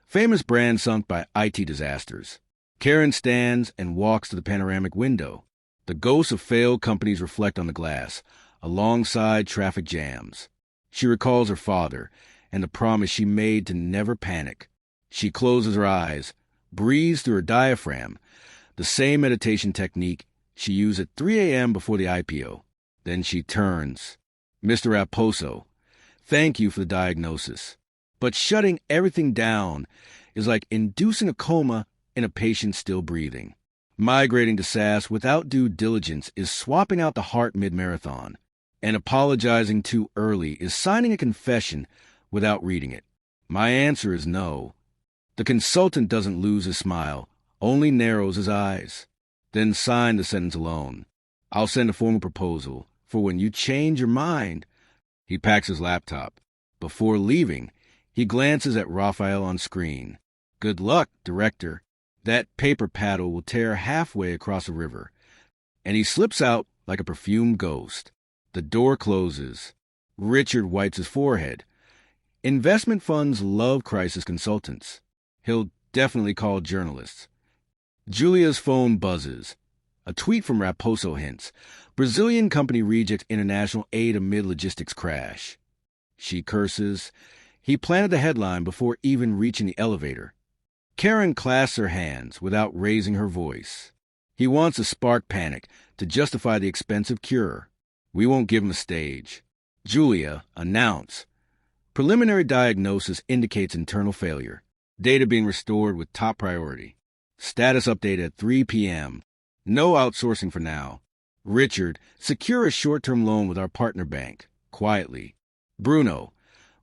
Famous brands sunk by IT disasters. Karen stands and walks to the panoramic window. The ghosts of failed companies reflect on the glass, alongside traffic jams. She recalls her father and the promise she made to never panic. She closes her eyes, breathes through her diaphragm, the same meditation technique she used at 3 a.m. before the IPO. Then she turns. Mr. Raposo, thank you for the diagnosis. But shutting everything down is like inducing a coma in a patient still breathing. Migrating to SAS without due diligence is swapping out the heart mid-marathon. And apologizing too early is signing a confession without reading it. My answer is no. The consultant doesn't lose his smile, only narrows his eyes. Then sign the sentence alone. I'll send a formal proposal for when you change your mind. He packs his laptop. Before leaving, he glances at Raphael on screen. Good luck, director. That paper paddle will tear halfway across a river. And he slips out like a perfumed ghost. The door closes. Richard wipes his forehead. Investment funds love crisis consultants. He'll definitely call journalists. Julia's phone buzzes. A tweet from Raposo hints. Brazilian company rejects international aid amid logistics crash. She curses. He planted the headline before even reaching the elevator. Karen clasps her hands without raising her voice. He wants to spark panic to justify the expensive cure. We won't give him a stage. Julia, announce. Preliminary diagnosis indicates internal failure. Data being restored with top priority. Status update at 3 p.m. No outsourcing for now. Richard, secure a short-term loan with our partner bank. Quietly. Bruno,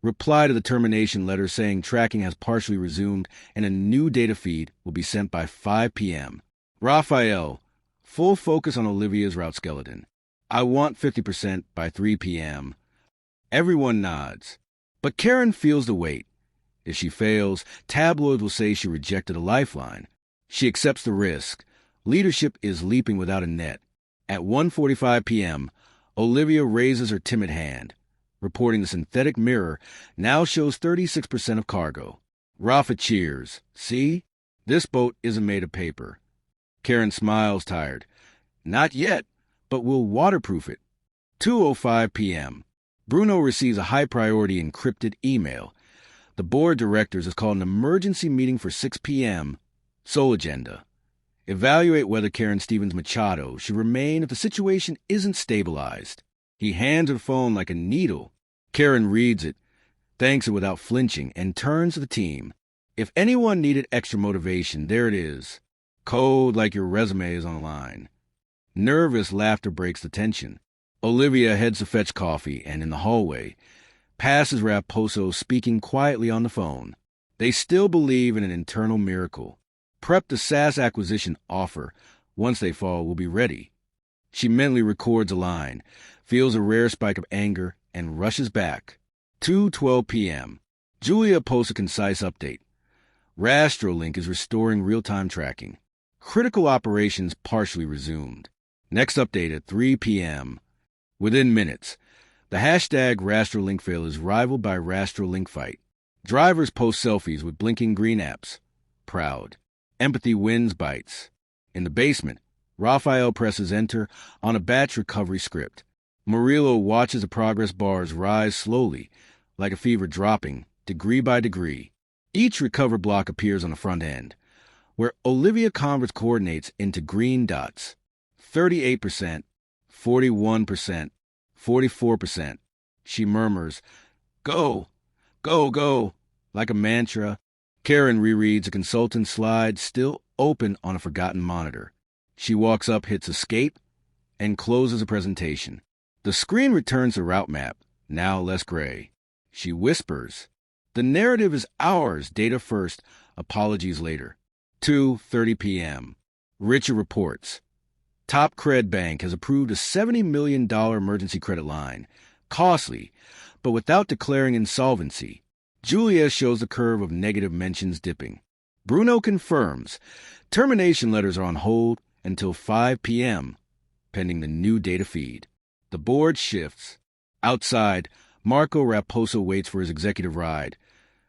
reply to the termination letter saying tracking has partially resumed and a new data feed will be sent by 5 p.m. Raphael, full focus on Olivia's route skeleton. I want 50% by 3 p.m. Everyone nods. But Karen feels the weight. If she fails, tabloids will say she rejected a lifeline. She accepts the risk. Leadership is leaping without a net. At 1:45 p.m., Olivia raises her timid hand. Reporting the synthetic mirror now shows 36% of cargo. Rafa cheers. See? This boat isn't made of paper. Karen smiles tired. Not yet, but we'll waterproof it. 2:05 p.m. Bruno receives a high-priority encrypted email. The board of directors has called an emergency meeting for 6 p.m. Sole agenda. Evaluate whether Karen Stevens Machado should remain if the situation isn't stabilized. He hands her the phone like a needle. Karen reads it, thanks it without flinching, and turns to the team. If anyone needed extra motivation, there it is. Code like your resume is on the line. Nervous laughter breaks the tension. Olivia heads to fetch coffee, and in the hallway, passes Raposo speaking quietly on the phone. They still believe in an internal miracle. Prep the SAS acquisition offer. Once they fall, will be ready. She mentally records a line, feels a rare spike of anger, and rushes back. 2:12 p.m. Julia posts a concise update. Rastrolink is restoring real-time tracking. Critical operations partially resumed. Next update at 3 p.m. Within minutes, the hashtag Rastrolink fail is rivaled by Rastrolink fight. Drivers post selfies with blinking green apps. Proud. Empathy wins bites. In the basement, Raphael presses enter on a batch recovery script. Murillo watches the progress bars rise slowly, like a fever dropping, degree by degree. Each recover block appears on the front end, where Olivia converts coordinates into green dots. 38%, 41%, 44%. She murmurs, "Go, go, go," like a mantra. Karen rereads a consultant's slide still open on a forgotten monitor. She walks up, hits escape, and closes the presentation. The screen returns the route map, now less gray. She whispers, "The narrative is ours, data first, apologies later." 2:30 p.m. Richard reports. Top Cred Bank has approved a $70 million emergency credit line. Costly, but without declaring insolvency. Julia shows the curve of negative mentions dipping. Bruno confirms. Termination letters are on hold until 5 p.m., pending the new data feed. The board shifts. Outside, Marco Raposo waits for his executive ride,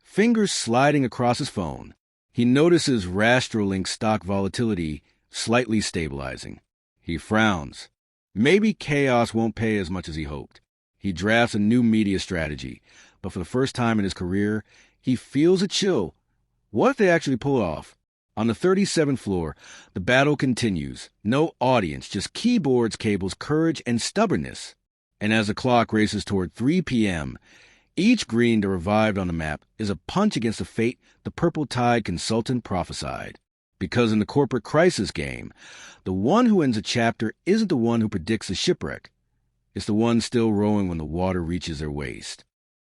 fingers sliding across his phone. He notices Rastrolink stock volatility slightly stabilizing. He frowns. Maybe chaos won't pay as much as he hoped. He drafts a new media strategy, but for the first time in his career, he feels a chill. What if they actually pull off? On the 37th floor, the battle continues. No audience, just keyboards, cables, courage, and stubbornness. And as the clock races toward 3 p.m., each green derived on the map is a punch against the fate the Purple Tide consultant prophesied. Because in the corporate crisis game, the one who ends a chapter isn't the one who predicts a shipwreck. It's the one still rowing when the water reaches their waist.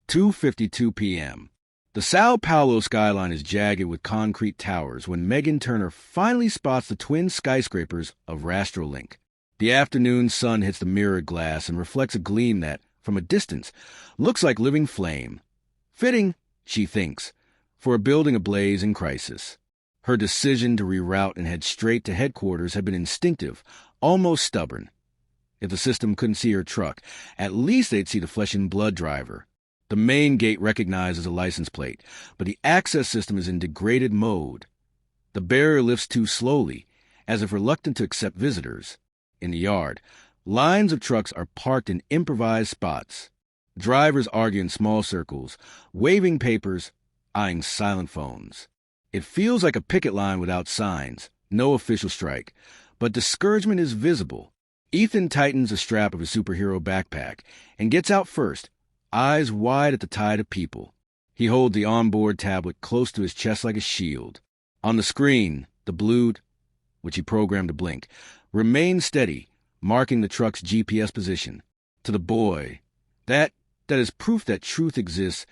2:52 p.m. The Sao Paulo skyline is jagged with concrete towers when Megan Turner finally spots the twin skyscrapers of Rastrolink. The afternoon sun hits the mirrored glass and reflects a gleam that, from a distance, looks like living flame. Fitting, she thinks, for a building ablaze in crisis. Her decision to reroute and head straight to headquarters had been instinctive, almost stubborn. If the system couldn't see her truck, at least they'd see the flesh and blood driver. The main gate recognizes a license plate, but the access system is in degraded mode. The barrier lifts too slowly, as if reluctant to accept visitors. In the yard, lines of trucks are parked in improvised spots. Drivers argue in small circles, waving papers, eyeing silent phones. It feels like a picket line without signs, no official strike, but discouragement is visible. Ethan tightens the strap of his superhero backpack and gets out first, eyes wide at the tide of people. He holds the onboard tablet close to his chest like a shield. On the screen, the blue, which he programmed to blink, remains steady, marking the truck's GPS position. To the boy, that is proof that truth exists,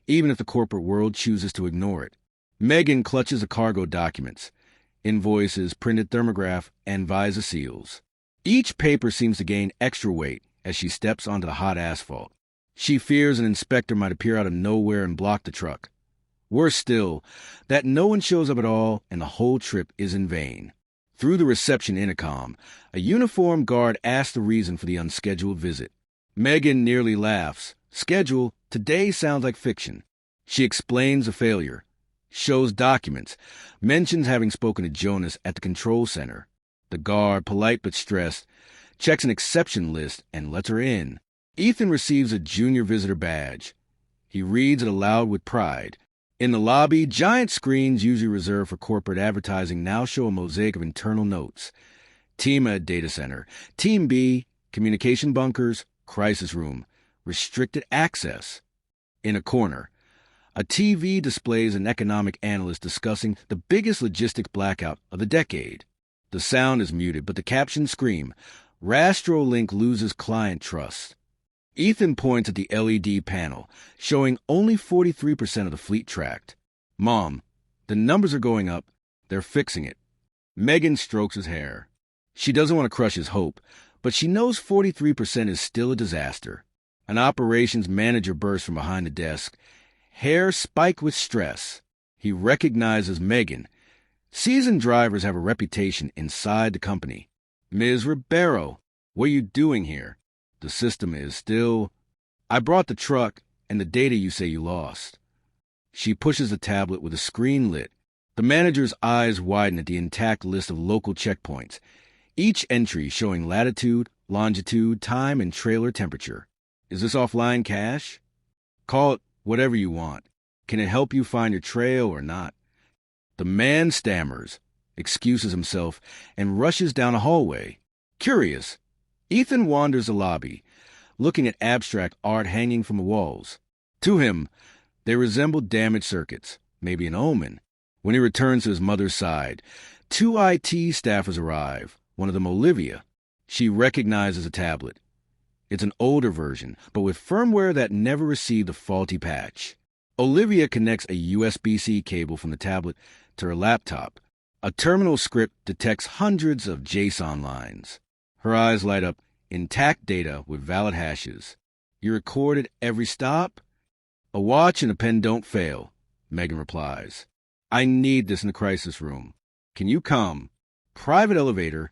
even if the corporate world chooses to ignore it. Megan clutches the cargo documents, invoices, printed thermograph, and visa seals. Each paper seems to gain extra weight as she steps onto the hot asphalt. She fears an inspector might appear out of nowhere and block the truck. Worse still, that no one shows up at all and the whole trip is in vain. Through the reception intercom, a uniformed guard asks the reason for the unscheduled visit. Megan nearly laughs. Schedule, today sounds like fiction. She explains the failure, shows documents, mentions having spoken to Jonas at the control center. The guard, polite but stressed, checks an exception list and lets her in. Ethan receives a junior visitor badge. He reads it aloud with pride. In the lobby, giant screens usually reserved for corporate advertising now show a mosaic of internal notes. Team A data center. Team B, communication bunkers, crisis room, restricted access. In a corner, a TV displays an economic analyst discussing the biggest logistics blackout of the decade. The sound is muted, but the captions scream, Rastrolink loses client trust. Ethan points at the LED panel, showing only 43% of the fleet tracked. Mom, the numbers are going up. They're fixing it. Megan strokes his hair. She doesn't want to crush his hope, but she knows 43% is still a disaster. An operations manager bursts from behind the desk, hair spiked with stress. He recognizes Megan. Seasoned drivers have a reputation inside the company. Ms. Ribeiro, what are you doing here? The system is still... I brought the truck and the data you say you lost. She pushes the tablet with the screen lit. The manager's eyes widen at the intact list of local checkpoints, each entry showing latitude, longitude, time, and trailer temperature. Is this offline cache? Call it whatever you want. Can it help you find your trail or not? The man stammers, excuses himself, and rushes down a hallway. Curious, Ethan wanders the lobby, looking at abstract art hanging from the walls. To him, they resemble damaged circuits, maybe an omen. When he returns to his mother's side, 2 IT staffers arrive, one of them Olivia. She recognizes a tablet. It's an older version, but with firmware that never received a faulty patch. Olivia connects a USB-C cable from the tablet to her laptop. A terminal script detects hundreds of JSON lines. Her eyes light up, intact data with valid hashes. You recorded every stop? A watch and a pen don't fail, Megan replies. I need this in the crisis room. Can you come? Private elevator,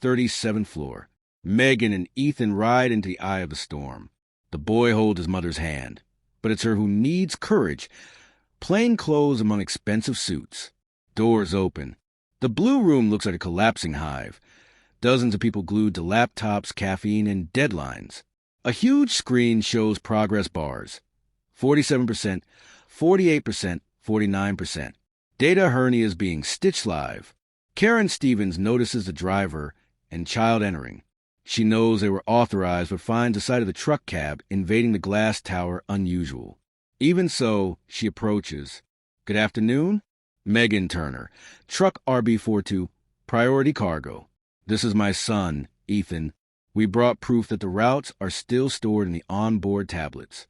37th floor. Megan and Ethan ride into the eye of the storm. The boy holds his mother's hand, but it's her who needs courage. Plain clothes among expensive suits. Doors open. The blue room looks like a collapsing hive. Dozens of people glued to laptops, caffeine, and deadlines. A huge screen shows progress bars. 47%, 48%, 49%. Data hernia is being stitched live. Karen Stevens notices the driver and child entering. She knows they were authorized, but finds the sight of the truck cab invading the glass tower unusual. Even so, she approaches. Good afternoon? Megan Turner, Truck RB42, Priority Cargo. This is my son, Ethan. We brought proof that the routes are still stored in the onboard tablets.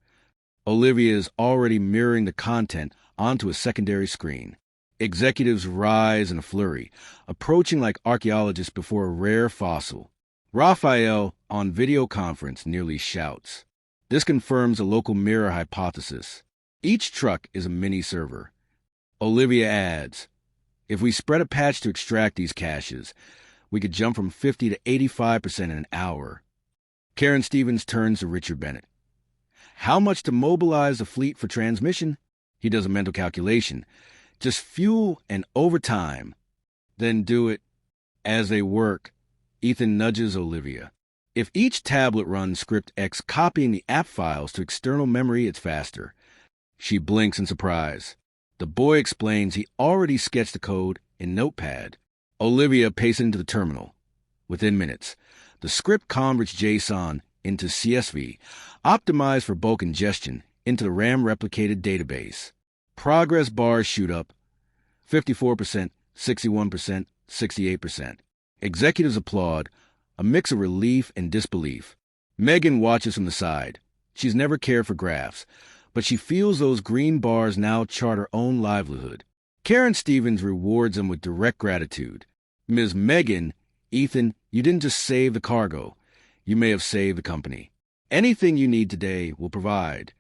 Olivia is already mirroring the content onto a secondary screen. Executives rise in a flurry, approaching like archaeologists before a rare fossil. Raphael, on video conference, nearly shouts. This confirms a local mirror hypothesis. Each truck is a mini-server. Olivia adds, if we spread a patch to extract these caches, we could jump from 50 to 85% in an hour. Karen Stevens turns to Richard Bennett. How much to mobilize the fleet for transmission? He does a mental calculation. Just fuel and overtime. Then do it. As they work, Ethan nudges Olivia. If each tablet runs script X copying the app files to external memory, it's faster. She blinks in surprise. The boy explains he already sketched the code in Notepad. Olivia paces into the terminal. Within minutes, the script converts JSON into CSV, optimized for bulk ingestion, into the RAM-replicated database. Progress bars shoot up, 54%, 61%, 68%. Executives applaud, a mix of relief and disbelief. Megan watches from the side. She's never cared for graphs, but she feels those green bars now chart her own livelihood. Karen Stevens rewards them with direct gratitude. Ms. Megan, Ethan, you didn't just save the cargo. You may have saved the company. Anything you need today, we'll provide.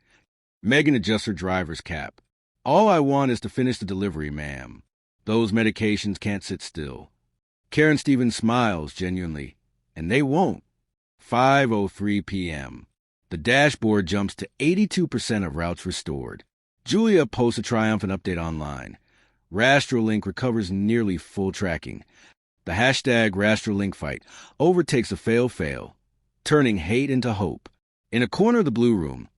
Megan adjusts her driver's cap. All I want is to finish the delivery, ma'am. Those medications can't sit still. Karen Stevens smiles genuinely, and they won't. 5:03 p.m. The dashboard jumps to 82% of routes restored. Julia posts a triumphant update online. Rastrolink recovers nearly full tracking. The hashtag Rastrolink fight overtakes the fail-fail, turning hate into hope. In a corner of the Blue Room,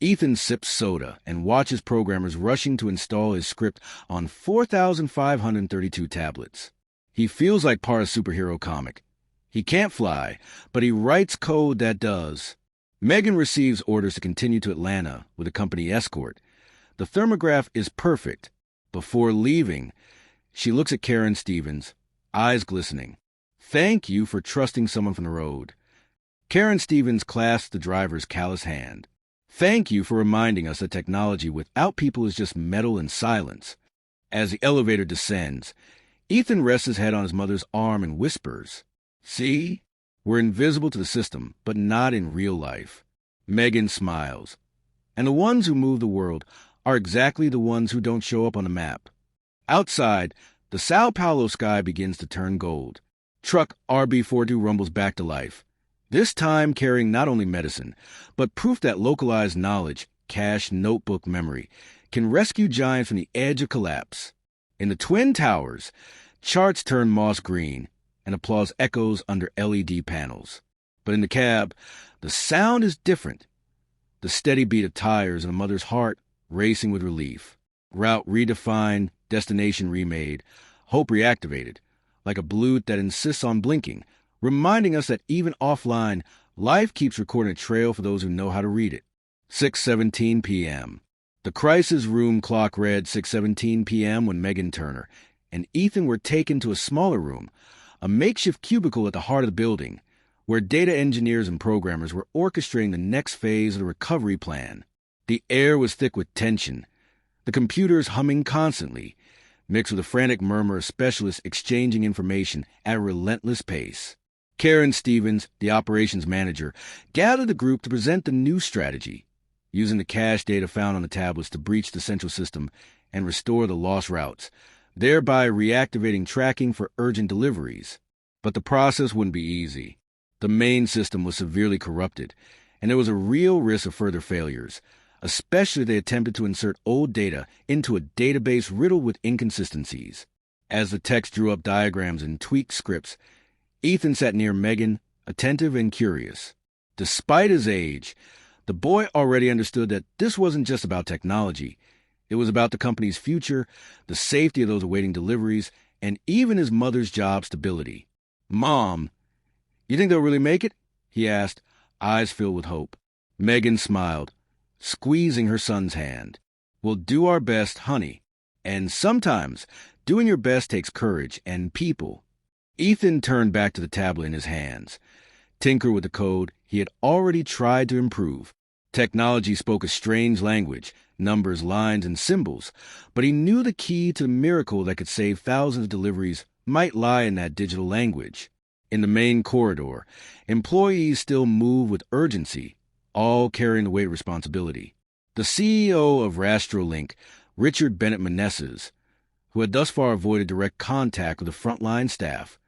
Ethan sips soda and watches programmers rushing to install his script on 4,532 tablets. He feels like part of a superhero comic. He can't fly, but he writes code that does. Megan receives orders to continue to Atlanta with a company escort. The thermograph is perfect. Before leaving, she looks at Karen Stevens, eyes glistening. Thank you for trusting someone from the road. Karen Stevens clasps the driver's callous hand. Thank you for reminding us that technology without people is just metal and silence. As the elevator descends, Ethan rests his head on his mother's arm and whispers, See? We're invisible to the system, but not in real life. Megan smiles. And the ones who move the world are exactly the ones who don't show up on the map. Outside, the Sao Paulo sky begins to turn gold. Truck RB42 rumbles back to life, this time carrying not only medicine, but proof that localized knowledge, cache notebook memory, can rescue giants from the edge of collapse. In the Twin Towers, charts turn moss green, and applause echoes under LED panels. But in the cab, the sound is different. The steady beat of tires and a mother's heart racing with relief. Route redefined, destination remade, hope reactivated, like a blute that insists on blinking, reminding us that even offline, life keeps recording a trail for those who know how to read it. 6:17 p.m. The crisis room clock read 6:17 p.m. when Megan Turner and Ethan were taken to a smaller room, a makeshift cubicle at the heart of the building, where data engineers and programmers were orchestrating the next phase of the recovery plan. The air was thick with tension, the computers humming constantly, mixed with a frantic murmur of specialists exchanging information at a relentless pace. Karen Stevens, the operations manager, gathered the group to present the new strategy, using the cache data found on the tablets to breach the central system and restore the lost routes, thereby reactivating tracking for urgent deliveries. But the process wouldn't be easy. The main system was severely corrupted, and there was a real risk of further failures, especially if they attempted to insert old data into a database riddled with inconsistencies. As the text drew up diagrams and tweaked scripts, Ethan sat near Megan, attentive and curious. Despite his age, the boy already understood that this wasn't just about technology. It was about the company's future, the safety of those awaiting deliveries, and even his mother's job stability. Mom, you think they'll really make it? he asked, eyes filled with hope. Megan smiled, squeezing her son's hand. "We'll do our best, honey. And sometimes doing your best takes courage and people." Ethan turned back to the tablet in his hands. Tinker with the code he had already tried to improve. Technology spoke a strange language, numbers, lines, and symbols, but he knew the key to the miracle that could save thousands of deliveries might lie in that digital language. In the main corridor, employees still moved with urgency, all carrying the weight of responsibility. The CEO of Rastrolink, Richard Bennett Menezes, who had thus far avoided direct contact with the frontline staff,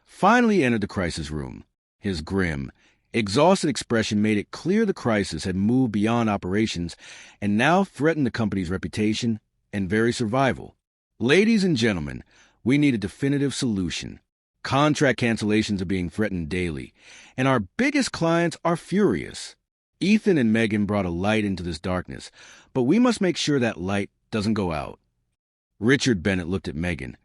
finally entered the crisis room. His grim, exhausted expression made it clear the crisis had moved beyond operations and now threatened the company's reputation and very survival. "Ladies and gentlemen, we need a definitive solution. Contract cancellations are being threatened daily, and our biggest clients are furious." Ethan and Megan brought a light into this darkness, but we must make sure that light doesn't go out. Richard Bennett looked at Megan,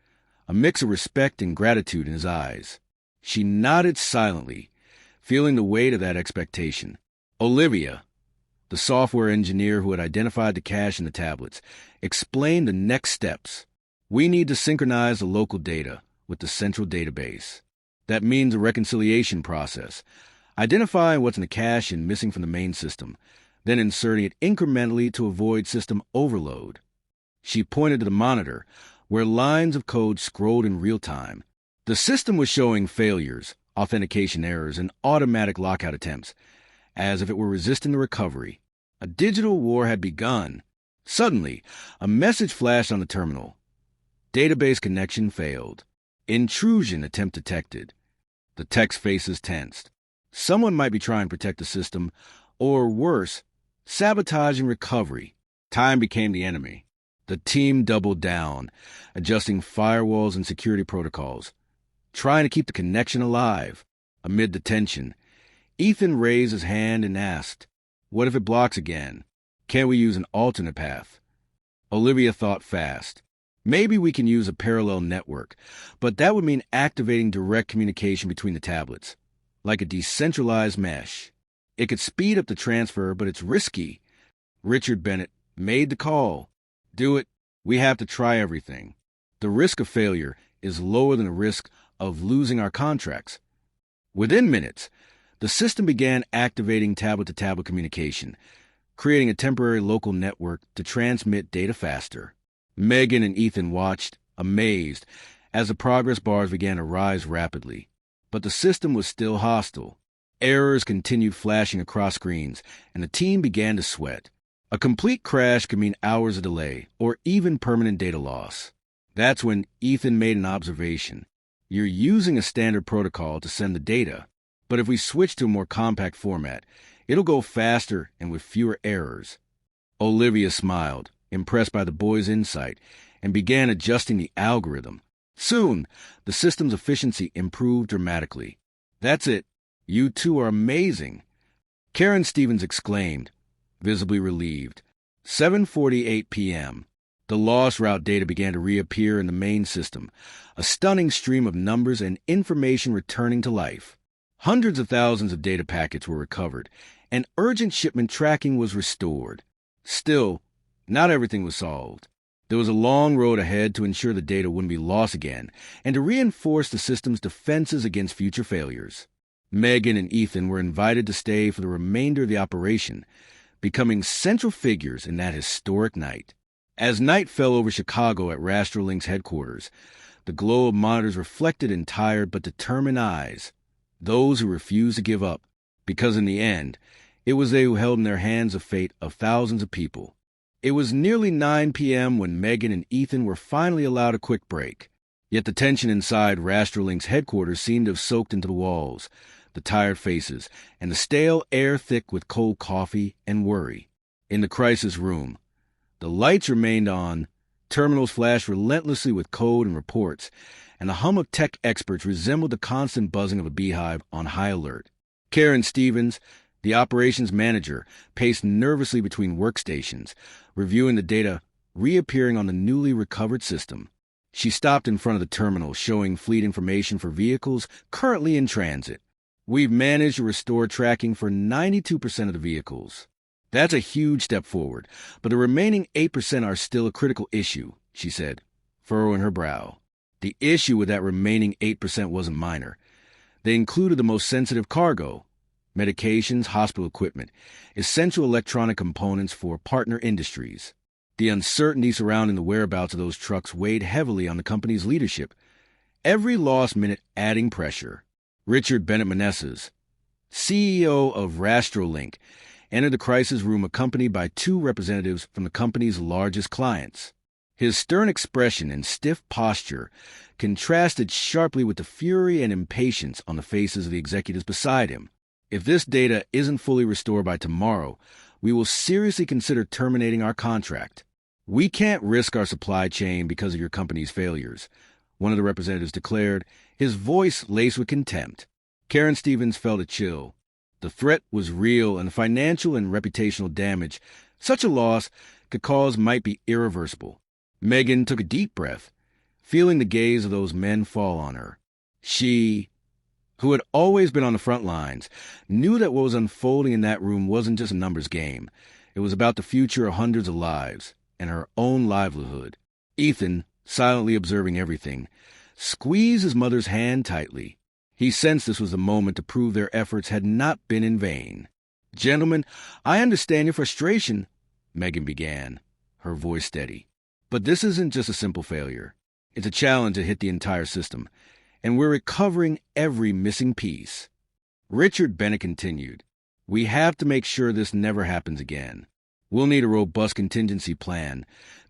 a mix of respect and gratitude in his eyes. She nodded silently, feeling the weight of that expectation. Olivia, the software engineer who had identified the cache in the tablets, explained the next steps. "We need to synchronize the local data with the central database. That means a reconciliation process, identifying what's in the cache and missing from the main system, then inserting it incrementally to avoid system overload." She pointed to the monitor, where lines of code scrolled in real time. The system was showing failures, authentication errors, and automatic lockout attempts, as if it were resisting the recovery. A digital war had begun. Suddenly, a message flashed on the terminal. "Database connection failed. Intrusion attempt detected." The text faces tensed. Someone might be trying to protect the system, or worse, sabotaging recovery. Time became the enemy. The team doubled down, adjusting firewalls and security protocols, trying to keep the connection alive. Amid the tension, Ethan raised his hand and asked, "What if it blocks again? Can't we use an alternate path?" Olivia thought fast. "Maybe we can use a parallel network, but that would mean activating direct communication between the tablets, like a decentralized mesh. It could speed up the transfer, but it's risky." Richard Bennett made the call. "Do it. We have to try everything. The risk of failure is lower than the risk of losing our contracts." Within minutes, the system began activating tablet-to-tablet communication, creating a temporary local network to transmit data faster. Megan and Ethan watched, amazed, as the progress bars began to rise rapidly. But the system was still hostile. Errors continued flashing across screens, and the team began to sweat. A complete crash could mean hours of delay, or even permanent data loss. That's when Ethan made an observation. "You're using a standard protocol to send the data, but if we switch to a more compact format, it'll go faster and with fewer errors." Olivia smiled, impressed by the boy's insight, and began adjusting the algorithm. Soon, the system's efficiency improved dramatically. "That's it. You two are amazing," Karen Stevens exclaimed, visibly relieved. 7:48 p.m. The lost route data began to reappear in the main system, a stunning stream of numbers and information returning to life. Hundreds of thousands of data packets were recovered, and urgent shipment tracking was restored. Still, not everything was solved. There was a long road ahead to ensure the data wouldn't be lost again, and to reinforce the system's defenses against future failures. Megan and Ethan were invited to stay for the remainder of the operation, becoming central figures in that historic night. As night fell over Chicago at Rastrolink's headquarters, the glow of monitors reflected in tired but determined eyes, those who refused to give up, because in the end, it was they who held in their hands the fate of thousands of people. It was nearly 9 p.m. when Megan and Ethan were finally allowed a quick break. Yet the tension inside Rastrolink's headquarters seemed to have soaked into the walls, the tired faces, and the stale air thick with cold coffee and worry. In the crisis room, the lights remained on, terminals flashed relentlessly with code and reports, and the hum of tech experts resembled the constant buzzing of a beehive on high alert. Karen Stevens, the operations manager, paced nervously between workstations, reviewing the data reappearing on the newly recovered system. She stopped in front of the terminal, showing fleet information for vehicles currently in transit. We've managed to restore tracking for 92% of the vehicles. That's a huge step forward, but the remaining 8% are still a critical issue, she said, furrowing her brow. The issue with that remaining 8% wasn't minor. They included the most sensitive cargo, medications, hospital equipment, essential electronic components for partner industries. The uncertainty surrounding the whereabouts of those trucks weighed heavily on the company's leadership, every lost minute adding pressure. Richard Bennett Menezes, CEO of Rastrolink, entered the crisis room accompanied by two representatives from the company's largest clients. His stern expression and stiff posture contrasted sharply with the fury and impatience on the faces of the executives beside him. If this data isn't fully restored by tomorrow, we will seriously consider terminating our contract. We can't risk our supply chain because of your company's failures, one of the representatives declared, his voice laced with contempt. Karen Stevens felt a chill. The threat was real, and the financial and reputational damage such a loss could cause might be irreversible. Megan took a deep breath, feeling the gaze of those men fall on her. She, who had always been on the front lines, knew that what was unfolding in that room wasn't just a numbers game. It was about the future of hundreds of lives and her own livelihood. Ethan, silently observing everything, squeezed his mother's hand tightly. He sensed this was the moment to prove their efforts had not been in vain. "Gentlemen, I understand your frustration," Megan began, her voice steady. "But this isn't just a simple failure. It's a challenge that hit the entire system, and we're recovering every missing piece." Richard Bennett continued, "We have to make sure this never happens again. We'll need a robust contingency plan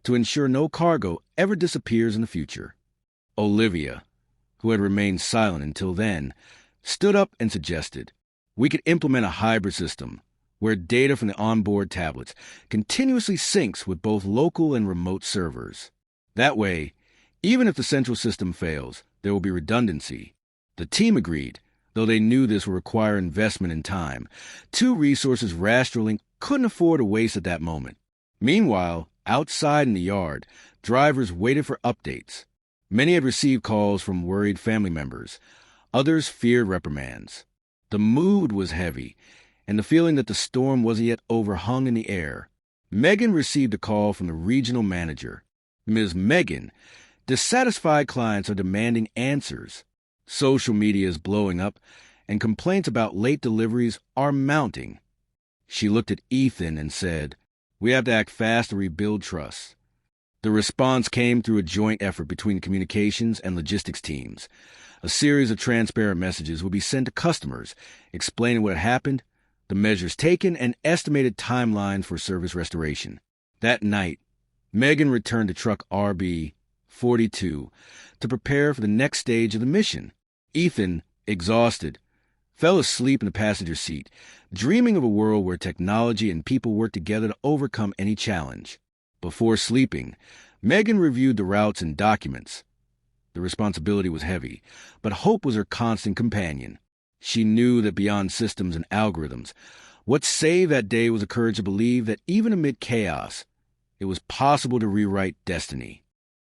to ensure no cargo ever disappears in the future." Olivia, who had remained silent until then, stood up and suggested, "We could implement a hybrid system where data from the onboard tablets continuously syncs with both local and remote servers. That way, even if the central system fails, there will be redundancy." The team agreed, though they knew this would require investment and time, two resources Rastrolink couldn't afford to waste at that moment. Meanwhile, outside in the yard, drivers waited for updates. Many had received calls from worried family members. Others feared reprimands. The mood was heavy, and the feeling that the storm wasn't yet over hung in the air. Megan received a call from the regional manager. "Ms. Megan, dissatisfied clients are demanding answers. Social media is blowing up, and complaints about late deliveries are mounting." She looked at Ethan and said, "We have to act fast to rebuild trust." The response came through a joint effort between communications and logistics teams. A series of transparent messages would be sent to customers, explaining what had happened, the measures taken, and estimated timelines for service restoration. That night, Megan returned to truck RB 42 to prepare for the next stage of the mission. Ethan, exhausted, fell asleep in the passenger seat, dreaming of a world where technology and people work together to overcome any challenge. Before sleeping, Megan reviewed the routes and documents. The responsibility was heavy, but hope was her constant companion. She knew that beyond systems and algorithms, what saved that day was the courage to believe that even amid chaos, it was possible to rewrite destiny.